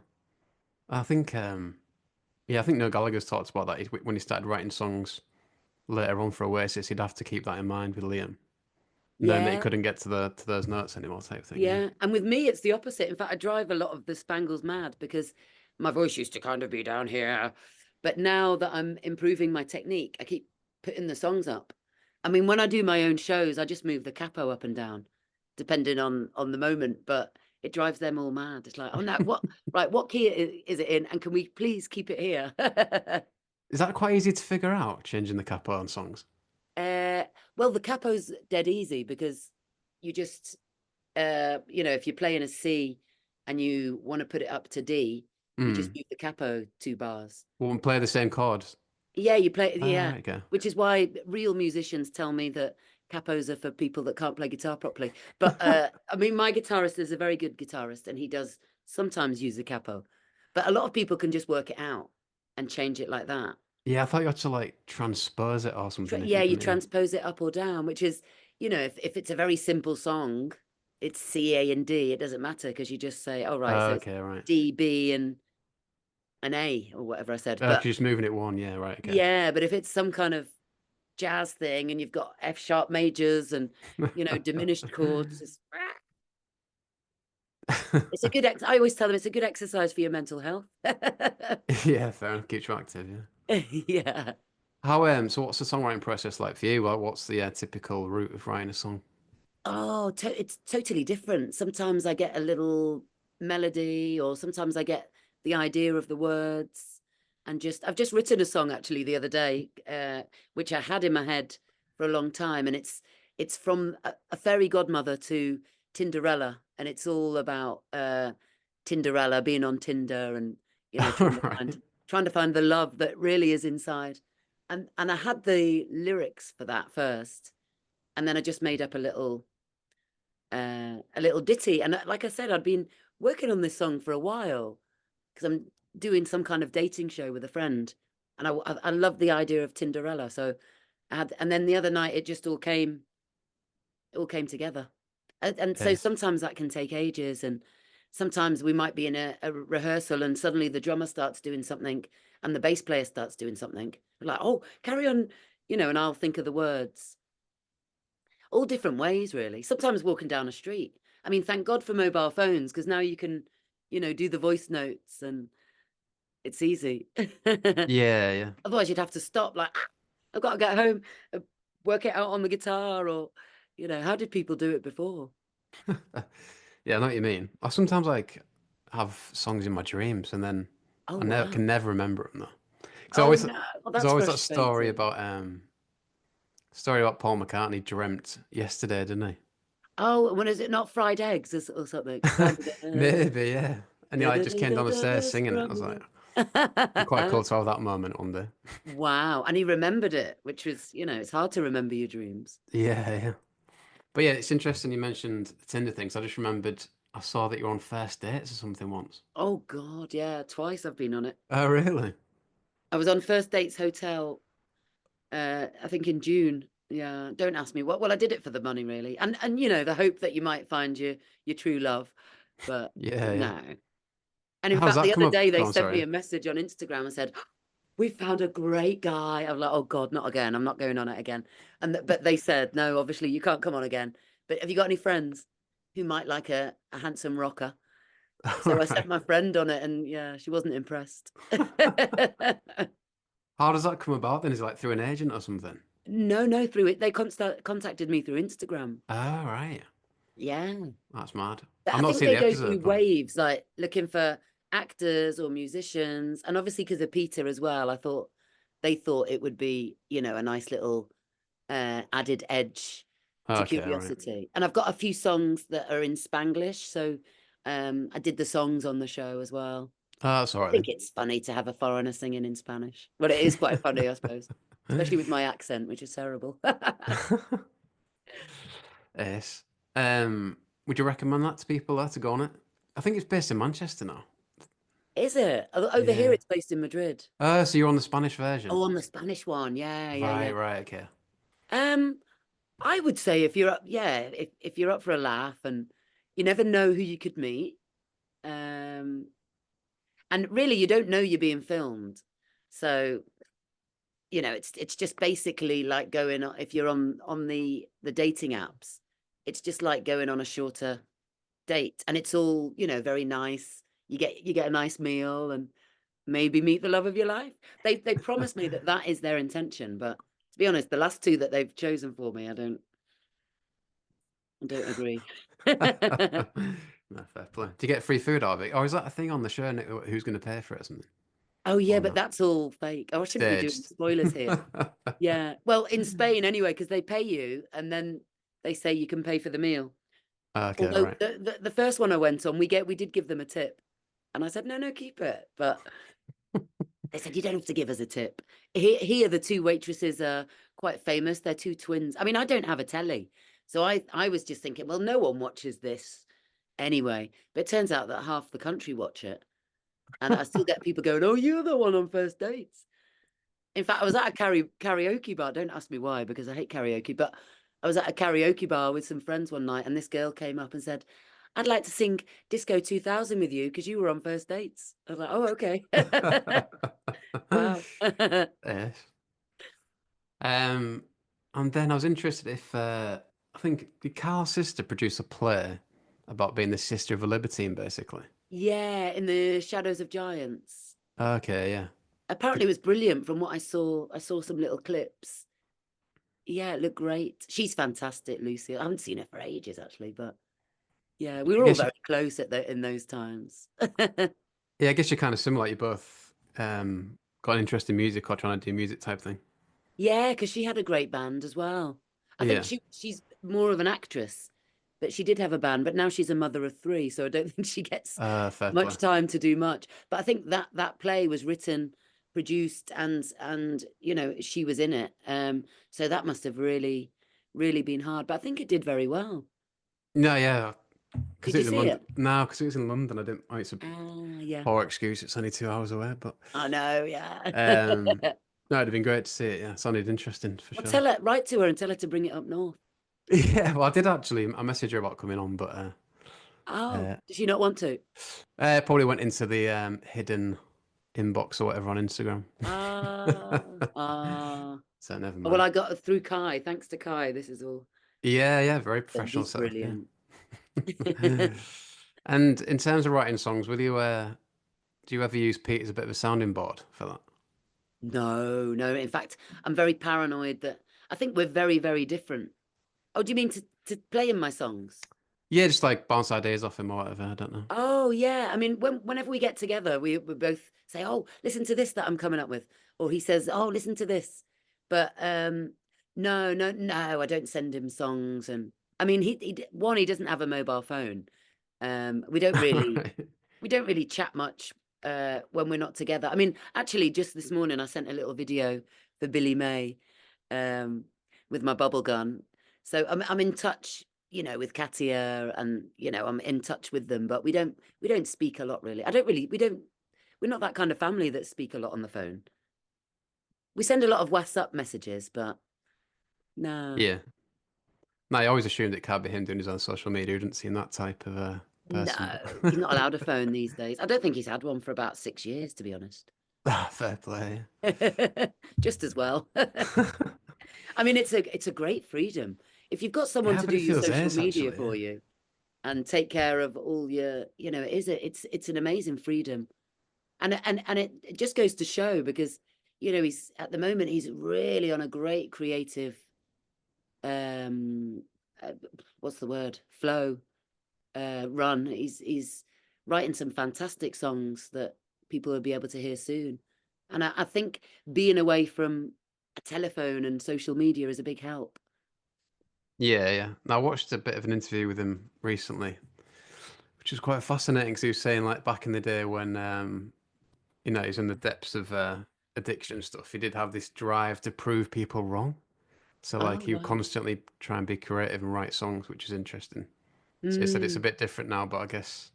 I think, yeah, I think Noel Gallagher's talked about that. When he started writing songs later on for Oasis, he'd have to keep that in mind with Liam, knowing that he Yeah. couldn't get to those notes anymore, type thing. Yeah. Yeah, and with me, it's the opposite. In fact, I drive a lot of the Spangles mad because my voice used to kind of be down here. But now that I'm improving my technique, I keep putting the songs up. I mean, when I do my own shows, I just move the capo up and down, depending on the moment. But it drives them all mad. It's like, oh no, what right? What key is it in? And can we please keep it here? Is that quite easy to figure out, changing the capo on songs? uh, well, the capo's dead easy because you just if you're playing a C and you want to put it up to D, you just Hmm. move the capo 2 bars. Well, we play the same chords. Yeah, you play, All yeah, right, okay. which is why real musicians tell me that capos are for people that can't play guitar properly. But I mean, my guitarist is a very good guitarist and he does sometimes use a capo, but a lot of people can just work it out and change it like that. Yeah, I thought you had to like transpose it or something if Yeah, you you can. Yeah. transpose it up or down, which is, if it's a very simple song, it's C, A, and D. It doesn't matter because you just say, "Oh, right, so it's Okay, right. D, B, and an A," or whatever I said. Because But you're just moving it one. Yeah, right. Okay. yeah, but if it's some kind of jazz thing and you've got F sharp majors and diminished chords, it's a good I always tell them it's a good exercise for your mental health. Yeah, fair enough. Keeps you active. Yeah. Yeah. So what's the songwriting process like for you? Well, what's the typical route of writing a song? Oh, it's totally different. Sometimes I get a little melody, or sometimes I get the idea of the words. And I've just written a song actually the other day, which I had in my head for a long time, and it's from a fairy godmother to Tinderella, and it's all about Tinderella being on Tinder and All right. trying to find the love that really is inside. And I had the lyrics for that first, and then I just made up a little ditty. And like I said, I'd been working on this song for a while because I'm doing some kind of dating show with a friend, and I love the idea of Tinderella. So and then the other night it just all came together, and so Pace. sometimes that can take ages, and sometimes we might be in a rehearsal and suddenly the drummer starts doing something and the bass player starts doing something. We're like, oh, carry on, and I'll think of the words all different ways, really. Sometimes walking down a street. I mean, thank God for mobile phones because now you can, do the voice notes and it's easy. Yeah, yeah. Otherwise, you'd have to stop, like, "Ah, I've got to get home." work it out on the guitar, or how did people do it before? Yeah, I know what you mean. I sometimes like have songs in my dreams and then Oh I never can wow. never remember them though. Because Oh no. Well, there's that's always that frustrating. story about Paul McCartney dreamt yesterday, didn't he? Oh, when is it not fried eggs or something? Maybe, yeah. And I just came down the stairs singing it. I was like, Scrambled it'd be quite cool eggs. to have that moment one day. Wow. And he remembered it, which was, it's hard to remember your dreams. Yeah, yeah. But yeah, it's interesting you mentioned the Tinder things. I just remembered I saw that you were on first dates or something once. Oh God, yeah. Twice I've been on it. Oh, really? I was on First Dates Hotel, I think in June. Yeah. Don't ask me what. Well, I did it for the money, really. And the hope that you might find your true love. But Yeah, yeah. no. And in How's fact, that the come other up? day Go they on, sent me sorry. a message on Instagram and said, "We found a great guy." I'm like, "Oh God, not again! I'm not going on it again." But they said, "No, obviously you can't come on again. But have you got any friends who might like a handsome rocker?" All So I sent right. my friend on it, and yeah, she wasn't impressed. How does that come about then? Is it like through an agent or something? No, no, through it. They contacted me through Instagram. Oh, right. Yeah. That's mad. But I've I not think seen they the go episode, through but waves, like looking for actors or musicians. And obviously, because of Peter as well, I thought they thought it would be, a nice little added edge to okay, right. curiosity. And I've got a few songs that are in Spanglish. So I did the songs on the show as well. Oh, that's all I right think it's funny to have a foreigner singing in Spanish. Well, it is quite funny, I suppose, especially with then. my accent, which is terrible. Yes. Would you recommend that to people there to go on it? I think it's based in Manchester now. Is it? Over here, Yeah. it's based in Madrid. So you're on the Spanish version? Oh, on the Spanish one. Yeah, yeah, Right, yeah. right, okay. Um, I would say if you're up, yeah, if you're up for a laugh, and you never know who you could meet. Um, and really you don't know you're being filmed. So, it's just basically like going on if you're on the dating apps, it's just like going on a shorter date. And it's all, very nice. You get a nice meal and maybe meet the love of your life. They promised me that that is their intention, but to be honest, the last two that they've chosen for me, I don't agree. No, fair play. Do you get free food out of it? Or is that a thing on the show? Who's going to pay for it or something? Oh yeah, Or but not? that's all fake. Oh, I shouldn't be doing Staged. spoilers here. Yeah. Well, in Spain anyway, because they pay you and then they say you can pay for the meal. Okay, Although right. the first one I went on, we did give them a tip. And I said, no, no, keep it. But they said, you don't have to give us a tip. Here the two waitresses are quite famous. They're two twins. I mean, I don't have a telly. So I was just thinking, well, no one watches this anyway. But it turns out that half the country watch it. And I still get people going, oh, you're the one on first dates. In fact, I was at a karaoke bar. Don't ask me why, because I hate karaoke. But I was at a karaoke bar with some friends one night, and this girl came up and said, "I'd like to sing Disco 2000 with you because you were on first dates." I was like, "Oh, okay." Wow. Yes. Um, and then I was interested if I think did Carl's sister produce a play about being the sister of a libertine, basically. Yeah, in the Shadows of Giants. Okay, yeah. Apparently, Did- it was brilliant from what I saw. I saw some little clips. Yeah, it looked great. She's fantastic, Lucy. I haven't seen her for ages, actually, but yeah, we I were all guess you, very close in those times. yeah, I guess you're kind of similar. You both got an interest in music or trying to do music type thing. Yeah, because she had a great band as well. I think Yeah. she's more of an actress, but she did have a band, but now she's a mother of three, so I don't think she gets Fair play. much time to do much. But I think that play was written, produced, and she was in it. So that must have really, really been hard. But I think it did very well. No, yeah, because Did it you was in see London. it? No, because it was in London. I didn't. Oh, it's a Ah, yeah. poor excuse. It's only 2 hours away, but I know, yeah. um, no, it'd have been great to see it. Yeah, it sounded interesting for Well, sure. write to her and tell her to bring it up north. Yeah, well, I did actually. I messaged her about coming on, but Oh, uh, does she not want to? probably went into the hidden inbox or whatever on Instagram. Ah, ah. So never Well, mind. I got through Kai. Thanks to Kai, this is all. Yeah, yeah, very Then professional he's setup. brilliant. Yeah. And in terms of writing songs, will you do you ever use Pete as a bit of a sounding board for that? No, no. In fact, I'm very paranoid that I think we're very, very different. Oh, do you mean to play in my songs? Yeah, just like bounce ideas off him or whatever. I don't know. Oh yeah, I mean, whenever we get together, we both say, "Oh, listen to this that I'm coming up with," or he says, "Oh, listen to this." But no, no, no, I don't send him songs, and I mean, he doesn't have a mobile phone. We don't really Right. we don't really chat much when we're not together. I mean, actually, just this morning I sent a little video for Billy May um, with my bubble gun. So I'm in touch, with Katia, and I'm in touch with them, but we don't speak a lot really. I don't really we're not that kind of family that speak a lot on the phone. We send a lot of WhatsApp messages, but no, Yeah. No, I always assumed it can't be him doing his own social media. I didn't seem that type of no, person. he's not allowed a phone these days. I don't think he's had one for about 6 years, to be honest. Fair play. Just as well. I mean, it's a great freedom. If you've got someone Yeah, to but do it your feels social ace media actually. for you and take care of all your, it's an amazing freedom. And it just goes to show because, he's at the moment he's really on a great creative um uh, what's the word? Flow run. He's writing some fantastic songs that people will be able to hear soon. And I think being away from a telephone and social media is a big help. Yeah, yeah. I watched a bit of an interview with him recently, which was quite fascinating because he was saying like back in the day when he's in the depths of addiction and stuff, he did have this drive to prove people wrong. So like Oh, he would right. constantly try and be creative and write songs, which is interesting. So he said it's a Mm, bit different now, but I guess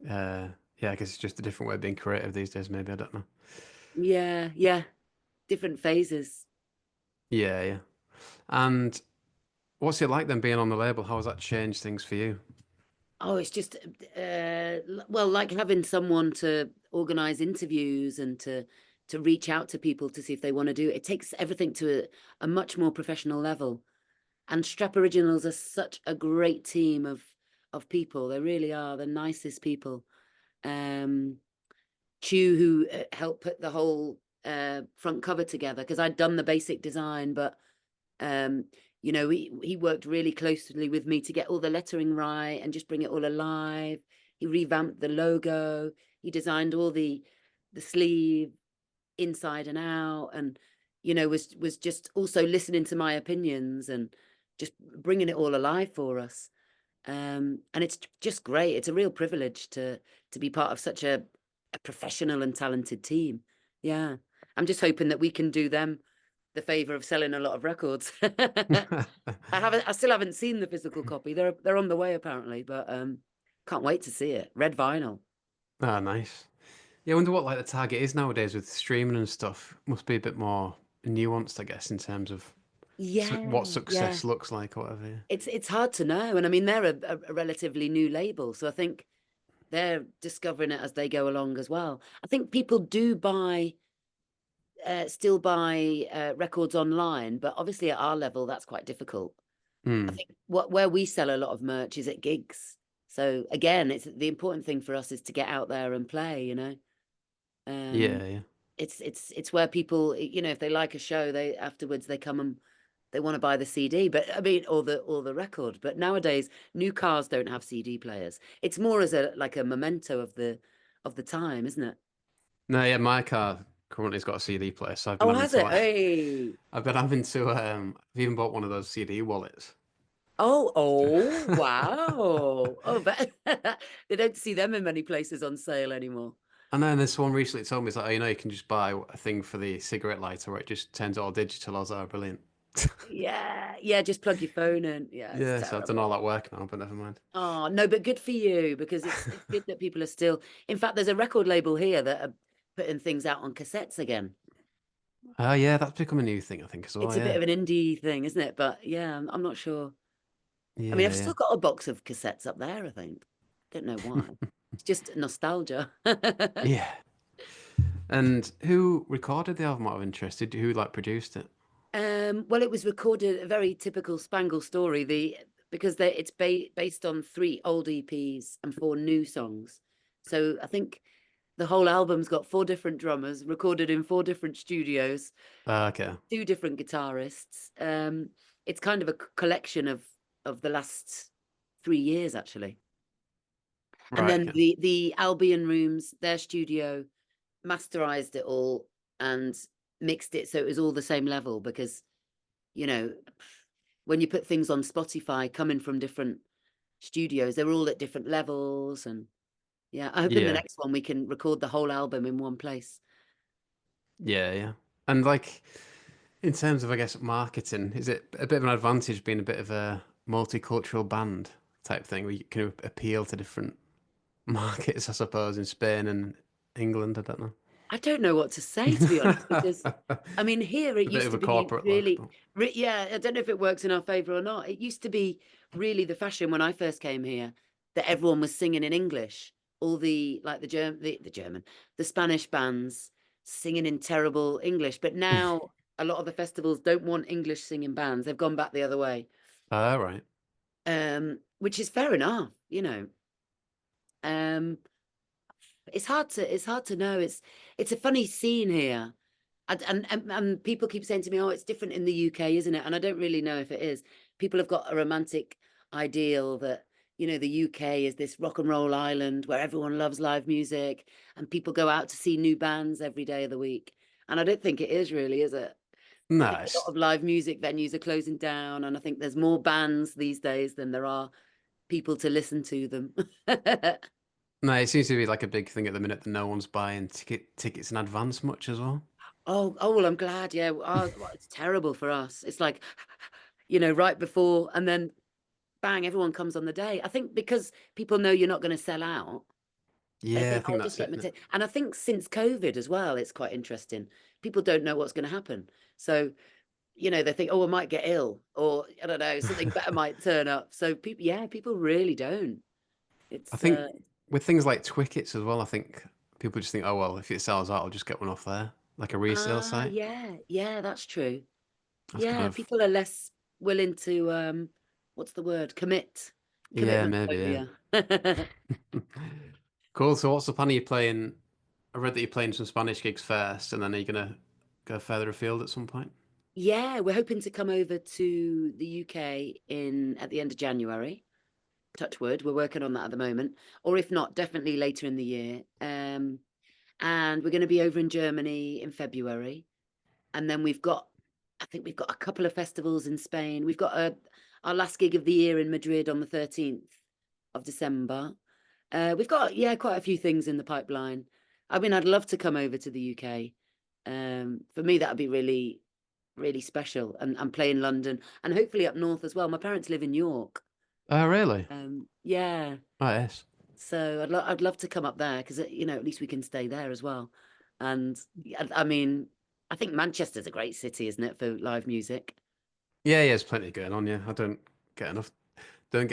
uh yeah, I guess it's just a different way of being creative these days, maybe. I don't know. yeah, yeah. Different phases. Yeah, yeah. And what's it like then being on the label? How has that changed things for you? Oh, it's just well, like having someone to organize interviews and to reach out to people to see if they want to do it. It takes everything to a much more professional level. And Strap Originals are such a great team of people. They really are the nicest people. Um, Chu, who helped put the whole front cover together, because I'd done the basic design, but um, he worked really closely with me to get all the lettering right and just bring it all alive. He revamped the logo. He designed all the sleeve inside and out, and was just also listening to my opinions and just bringing it all alive for us. And it's just great. It's a real privilege to be part of such a professional and talented team. Yeah, I'm just hoping that we can do them the favor of selling a lot of records. I still haven't seen the physical copy. They're on the way apparently, but can't wait to see it. Red vinyl. Ah, nice. Yeah, I wonder what like the target is nowadays with streaming and stuff. Must be a bit more nuanced, I guess, in terms of what Yeah, yeah. success looks like or whatever. Yeah. It's hard to know, and I mean they're a relatively new label, so I think they're discovering it as they go along as well. I think people do still buy records online, but obviously at our level that's quite difficult. I Hmm. think where we sell a lot of merch is at gigs. So again, it's the important thing for us is to get out there and play. Um, Yeah, yeah. it's where people, if they like a show, they afterwards they come and they want to buy the CD, but I mean, or the record. But nowadays, new cars don't have CD players. It's more as a like a memento of the time, isn't it? No, yeah, my car currently's got a CD player, so I've been Oh, having has to it? like Hey. I've been having to I've even bought one of those CD wallets. Oh, wow. Oh, but they don't see them in many places on sale anymore. And then this one recently told me, it's like, oh, you can just buy a thing for the cigarette lighter where it just turns it all digital. I was like, oh, brilliant. Yeah, yeah, just plug your phone in. Yeah, it's Yeah, so I've done all that terrible. work now, but never mind. Oh, no, but good for you because it's good that people are still. In fact, there's a record label here that are putting things out on cassettes again. Oh, yeah, that's become a new thing, I think, as well. It's a bit Yeah. of an indie thing, isn't it? But yeah, I'm not sure. I mean, Yeah, I've yeah. still got a box of cassettes up there, I think. Don't know why. It's just nostalgia. Yeah. And who recorded the album out of interest? Who like produced it? Well, it was recorded a very typical Spangle story. Because it's based on three old EPs and four new songs. So I think The whole album's got 4 different drummers, recorded in 4 different studios, Okay. 2 different guitarists. It's kind of a collection of the last 3 years, actually. And Right. then Okay. the Albion Rooms, their studio, masterized it all and mixed it so it was all the same level, because, you know, when you put things on Spotify coming from different studios, they're all at different levels. And yeah, I hope in the Yeah. next one we can record the whole album in one place. Yeah. Yeah. And like, in terms of, I guess, marketing, is it a bit of an advantage being a bit of a multicultural band type thing where you can appeal to different markets, I suppose, in Spain and England? I don't know. I don't know what to say, to be honest, because I mean, here it A bit used of to a be corporate look, really, but yeah, I don't know if it works in our favor or not. It used to be really the fashion when I first came here that everyone was singing in English. All the like the German, the Spanish bands singing in terrible English. But now a lot of the festivals don't want English singing bands. They've gone back the other way, right. which is fair enough, you know. Um, it's hard to know. It's a funny scene here. And people keep saying to me, "Oh, it's different in the UK, isn't it?" And I don't really know if it is. People have got a romantic ideal that, you know, the UK is this rock and roll island where everyone loves live music and people go out to see new bands every day of the week. And I don't think it is really, is it? I think a lot Nice. of live music venues are closing down, and I think there's more bands these days than there are people to listen to them. No, it seems to be like a big thing at the minute that no one's buying tickets in advance much as well. Oh, well, I'm glad. Yeah, well, it's terrible for us. It's like, you know, right before, and then bang, everyone comes on the day. I think because people know you're not going to sell out, they Yeah, I think, think I'll just that's get it, my isn't it? ticket. And I think since COVID as well, it's quite interesting. People don't know what's going to happen. So, you know, they think, oh, I might get ill, or I don't know, something better might turn up. So people, yeah, people really don't. I It's think with things like Twickets as well, I think people just think, oh well, if it sells out, I'll just get one off there, like a resale site. yeah, yeah, that's true. That's kind Yeah, of people are less willing to what's the word? yeah, Commitment maybe phobia. yeah. Cool. So what's the plan? Are you playing? I read that you're playing some Spanish gigs first, and then are you gonna go further afield at some point? Yeah, we're hoping to come over to the UK in at the end of January. Touch wood, we're working on that at the moment. Or if not, definitely later in the year. And we're going to be over in Germany in February. And then I think we've got a couple of festivals in Spain. We've got our last gig of the year in Madrid on the 13th of December. We've got, yeah, quite a few things in the pipeline. I mean, I'd love to come over to the UK. For me, that would be really, really special. And play in London and hopefully up north as well. My parents live in York. Oh, really? Yeah. Oh, yes. So I'd love to come up there because, you know, at least we can stay there as well. And I mean, I think Manchester's a great city, isn't it, for live music? Yeah, yeah. There's plenty going on. Yeah, I don't get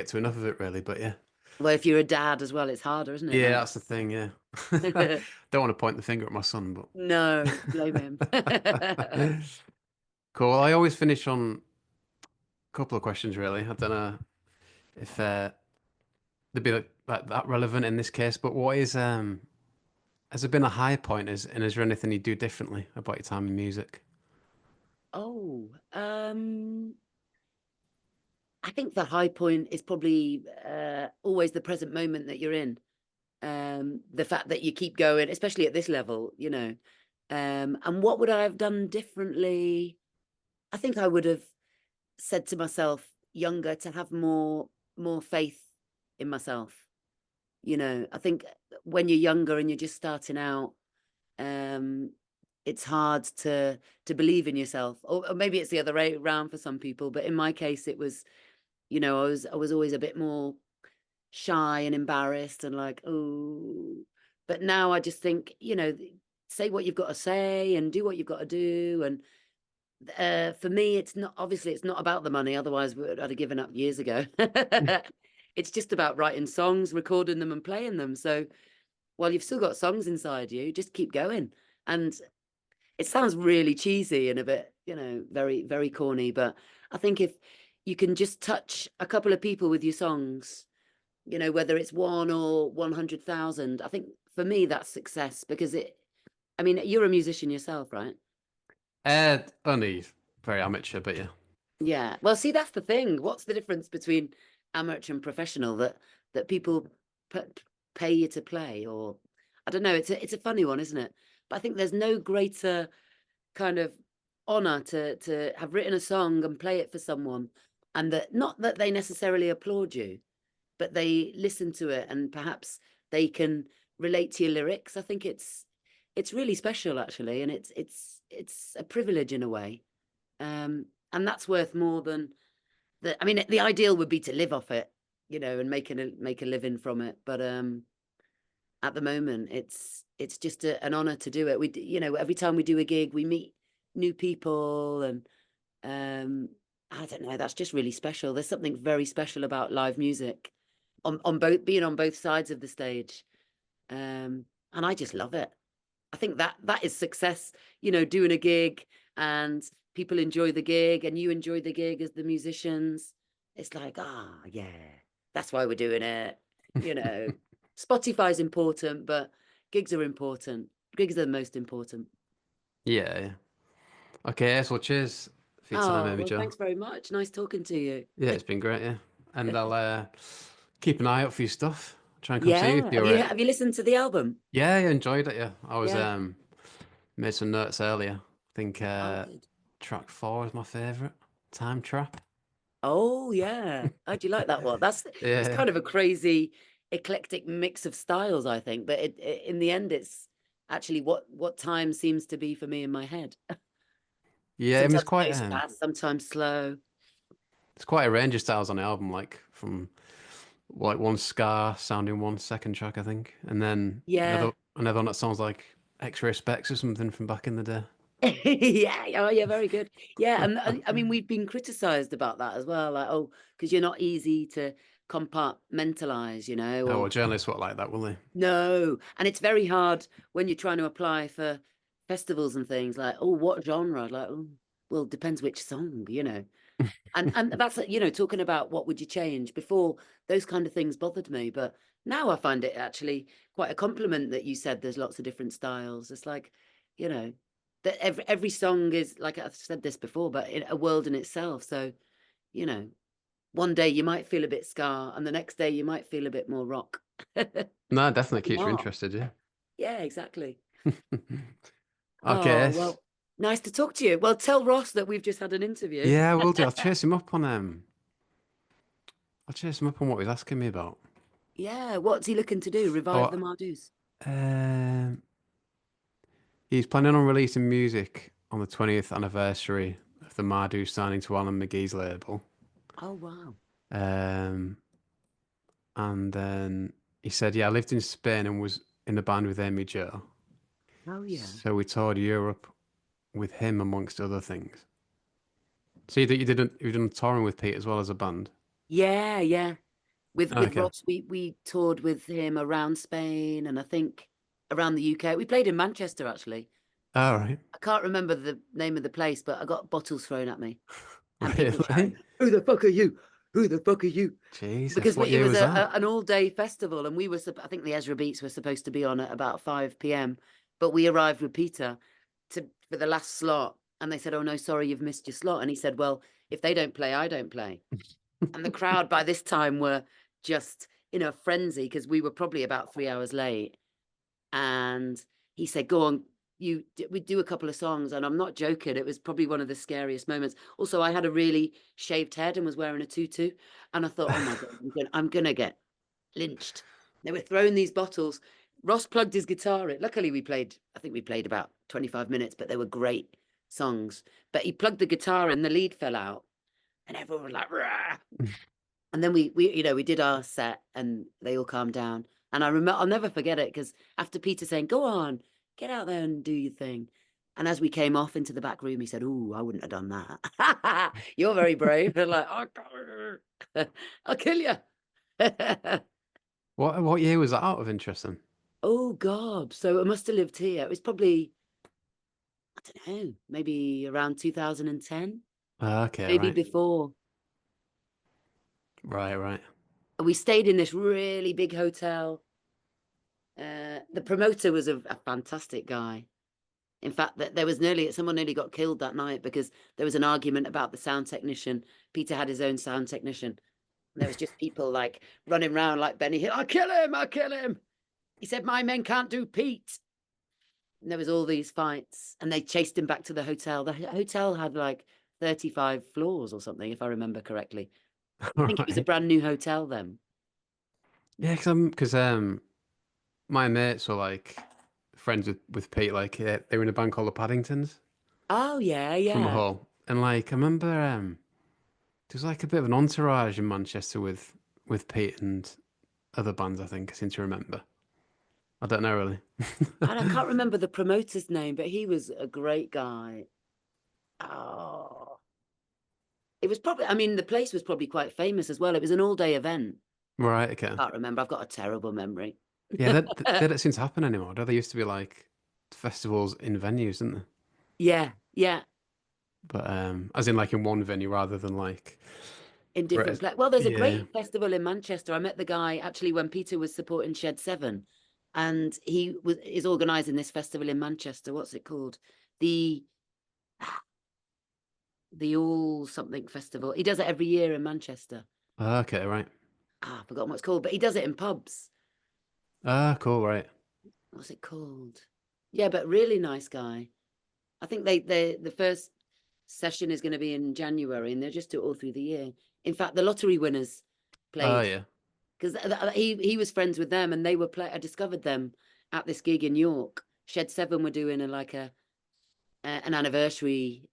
to enough of it really, but yeah. Well, if you're a dad as well, it's harder, isn't it, Yeah, now? that's the thing. Yeah. Don't want to point the finger at my son, No, blame him. but cool. I always finish on a couple of questions really. I don't know if they'd be like that relevant in this case, but what is has there been a high point? And is there anything you do differently about your time in music? Oh, I think the high point is probably always the present moment that you're in. The fact that you keep going, especially at this level, you know. And what would I have done differently? I think I would have said to myself younger to have more faith in myself. You know, I think when you're younger and you're just starting out, um, it's hard to believe in yourself. Or maybe it's the other way around for some people, but in my case, it was, you know, I was always a bit more shy and embarrassed and like, oh, but now I just think, you know, say what you've got to say and do what you've got to do. And for me, it's not, obviously it's not about the money. Otherwise, I'd have given up years ago. It's just about writing songs, recording them and playing them. So while you've still got songs inside you, just keep going. And it sounds really cheesy and a bit, you know, very, very corny. But I think if you can just touch a couple of people with your songs, you know, whether it's one or 100,000, I think for me, that's success because I mean, you're a musician yourself, right? Only very amateur, but yeah. Yeah. Well, see, that's the thing. What's the difference between amateur and professional that people p pay you to play? Or I don't know. It's a funny one, isn't it? But I think there's no greater kind of honor to have written a song and play it for someone, and that not that they necessarily applaud you, but they listen to it and perhaps they can relate to your lyrics. I think it's really special actually, and it's a privilege in a way. And that's worth more than I mean, the ideal would be to live off it, and make a living from it. But at the moment, it's just an honor to do it. Every time we do a gig, we meet new people, and I don't know. That's just really special. There's something very special about live music, on both being on both sides of the stage, and I just love it. I think that is success. Doing a gig and people enjoy the gig and you enjoy the gig as the musicians. It's like, yeah, that's why we're doing it. Spotify's important, but gigs are important. Gigs are the most important. Yeah, yeah. Okay, so cheers for your time, Oh, Amy well, Jo. thanks very much. Nice talking to you. Yeah, it's been great, yeah. And I'll keep an eye out for your stuff. Try and come see you if Yeah. Have you're you have you listened to the album? yeah, I enjoyed it, yeah. I was Yeah. made some notes earlier. I think Oh, good. track 4 is my favourite. Time Trap. Oh, yeah. How do you like that one? It's Yeah. kind of a crazy, eclectic mix of styles, I think. But in the end, it's actually what time seems to be for me in my head. Yeah, it was Sometimes it quite goes fast, sometimes slow. it's quite a range of styles on the album, like from like one ska sounding one second track, I think. And then Yeah. another one that sounds like X-Ray Specs or something from back in the day. Yeah. Oh, yeah. Very good. Yeah. And I mean, we've been criticized about that as well. Like, oh, because you're not easy to compartmentalize, Oh, well, or journalists were like that, will they? no. And it's very hard when you're trying to apply for festivals and things like, oh, what genre? Like, oh, well, depends which song. And that's, talking about what would you change before, those kind of things bothered me. But now I find it actually quite a compliment that you said there's lots of different styles. It's like, you know, that every song is, like I've said this before, but in a world in itself. So, you know, one day you might feel a bit ska and the next day you might feel a bit more rock. No, it definitely Why keeps you not? interested, yeah. Yeah, exactly. Oh, Okay. well, nice to talk to you. Well, tell Ross that we've just had an interview. Yeah, I will do. I'll chase him up on what he's asking me about. Yeah, what's he looking to do? Revive Oh, the Mardus? um, he's planning on releasing music on the 20th anniversary of the Mardu signing to Alan McGee's label. Oh, wow. Um, and then he said, yeah, I lived in Spain and was in a band with AmyJo. Oh, yeah. So we toured Europe with him amongst other things. See that you've done touring with Pete as well as a band. Yeah, yeah. With Okay. Ross, we toured with him around Spain and I think around the UK. We played in Manchester actually. All right. I can't remember the name of the place, but I got bottles thrown at me and people shouting, Really? "Who the fuck are you? Who the fuck are you?" Jesus, Because what it year was was that? an all-day festival and I think the Ezra Beats were supposed to be on at about 5 p.m. But we arrived with Peter for the last slot and they said, "Oh no, sorry, you've missed your slot." And he said, "Well, if they don't play, I don't play." And the crowd by this time were just in a frenzy because we were probably about 3 hours late. And he said, "Go on, we do a couple of songs." And I'm not joking. It was probably one of the scariest moments. Also, I had a really shaved head and was wearing a tutu. And I thought, oh my God, I'm gonna get lynched. They were throwing these bottles. Ross plugged his guitar in. Luckily, I think we played about 25 minutes, but they were great songs. But he plugged the guitar in, the lead fell out, and everyone was like, "Rah!" And then we did our set and they all calmed down. And I'll never forget it because after Peter saying, "Go on, get out there and do your thing." And as we came off into the back room, he said, "Ooh, I wouldn't have done that." "You're very brave." And like, I'll kill you. What year was that out of interest then? Oh God. So I must have lived here. It was probably, I don't know, maybe around 2010, Okay, maybe right. before. Right, right. We stayed in this really big hotel. The promoter was a fantastic guy. In fact, that there was someone nearly got killed that night because there was an argument about the sound technician. Peter had his own sound technician. And there was just people like running around like Benny Hill. I kill him! I kill him! He said, my men can't do Pete. And there was all these fights, and they chased him back to the hotel. The hotel had like 35 floors or something, if I remember correctly. I think it was a Right. brand new hotel then. Yeah, because my mates were like friends with Pete. Like they were in a band called the Paddingtons Oh yeah, from yeah. Hull, and like I remember there's like a bit of an entourage in Manchester with Pete and other bands. I think I seem to remember. I don't know really. And I can't remember the promoter's name, but he was a great guy. Oh, it was probably, I mean, the place was probably quite famous as well. It was an all-day event. Right. Okay. Can't remember. I've got a terrible memory. Yeah, that don't seem to happen anymore. Do they used to be like festivals in venues, didn't they? Yeah, yeah. But as in like in one venue rather than like In different whereas places. Well, there's a yeah. great festival in Manchester. I met the guy actually when Peter was supporting Shed 7, and he is organising this festival in Manchester. What's it called? The the All Something Festival. He does it every year in Manchester. Okay, right. I've forgotten what it's called, but he does it in pubs. Ah, cool, right. What's it called? Yeah, but really nice guy. I think the first session is going to be in January, and they'll just do it all through the year. In fact, the lottery winners Oh played yeah. because he was friends with them, and they were I discovered them at this gig in York. Shed 7 were doing an anniversary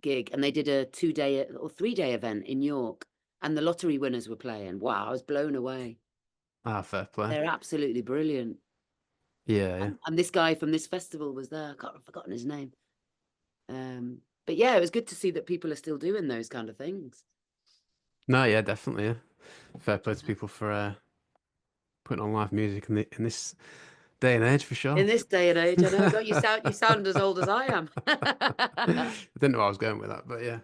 gig, and they did a 2-day or 3-day event in York, and the lottery winners were playing. Wow, I was blown away. Ah, fair play. They're absolutely brilliant. Yeah, yeah. And this guy from this festival was there. I've forgotten his name. But yeah, it was good to see that people are still doing those kind of things. No, yeah, definitely, yeah. Fair play to people for putting on live music in this day and age for In sure. this day and age, I know. God, you sound as old as I am. I didn't know I was going with that, but yeah.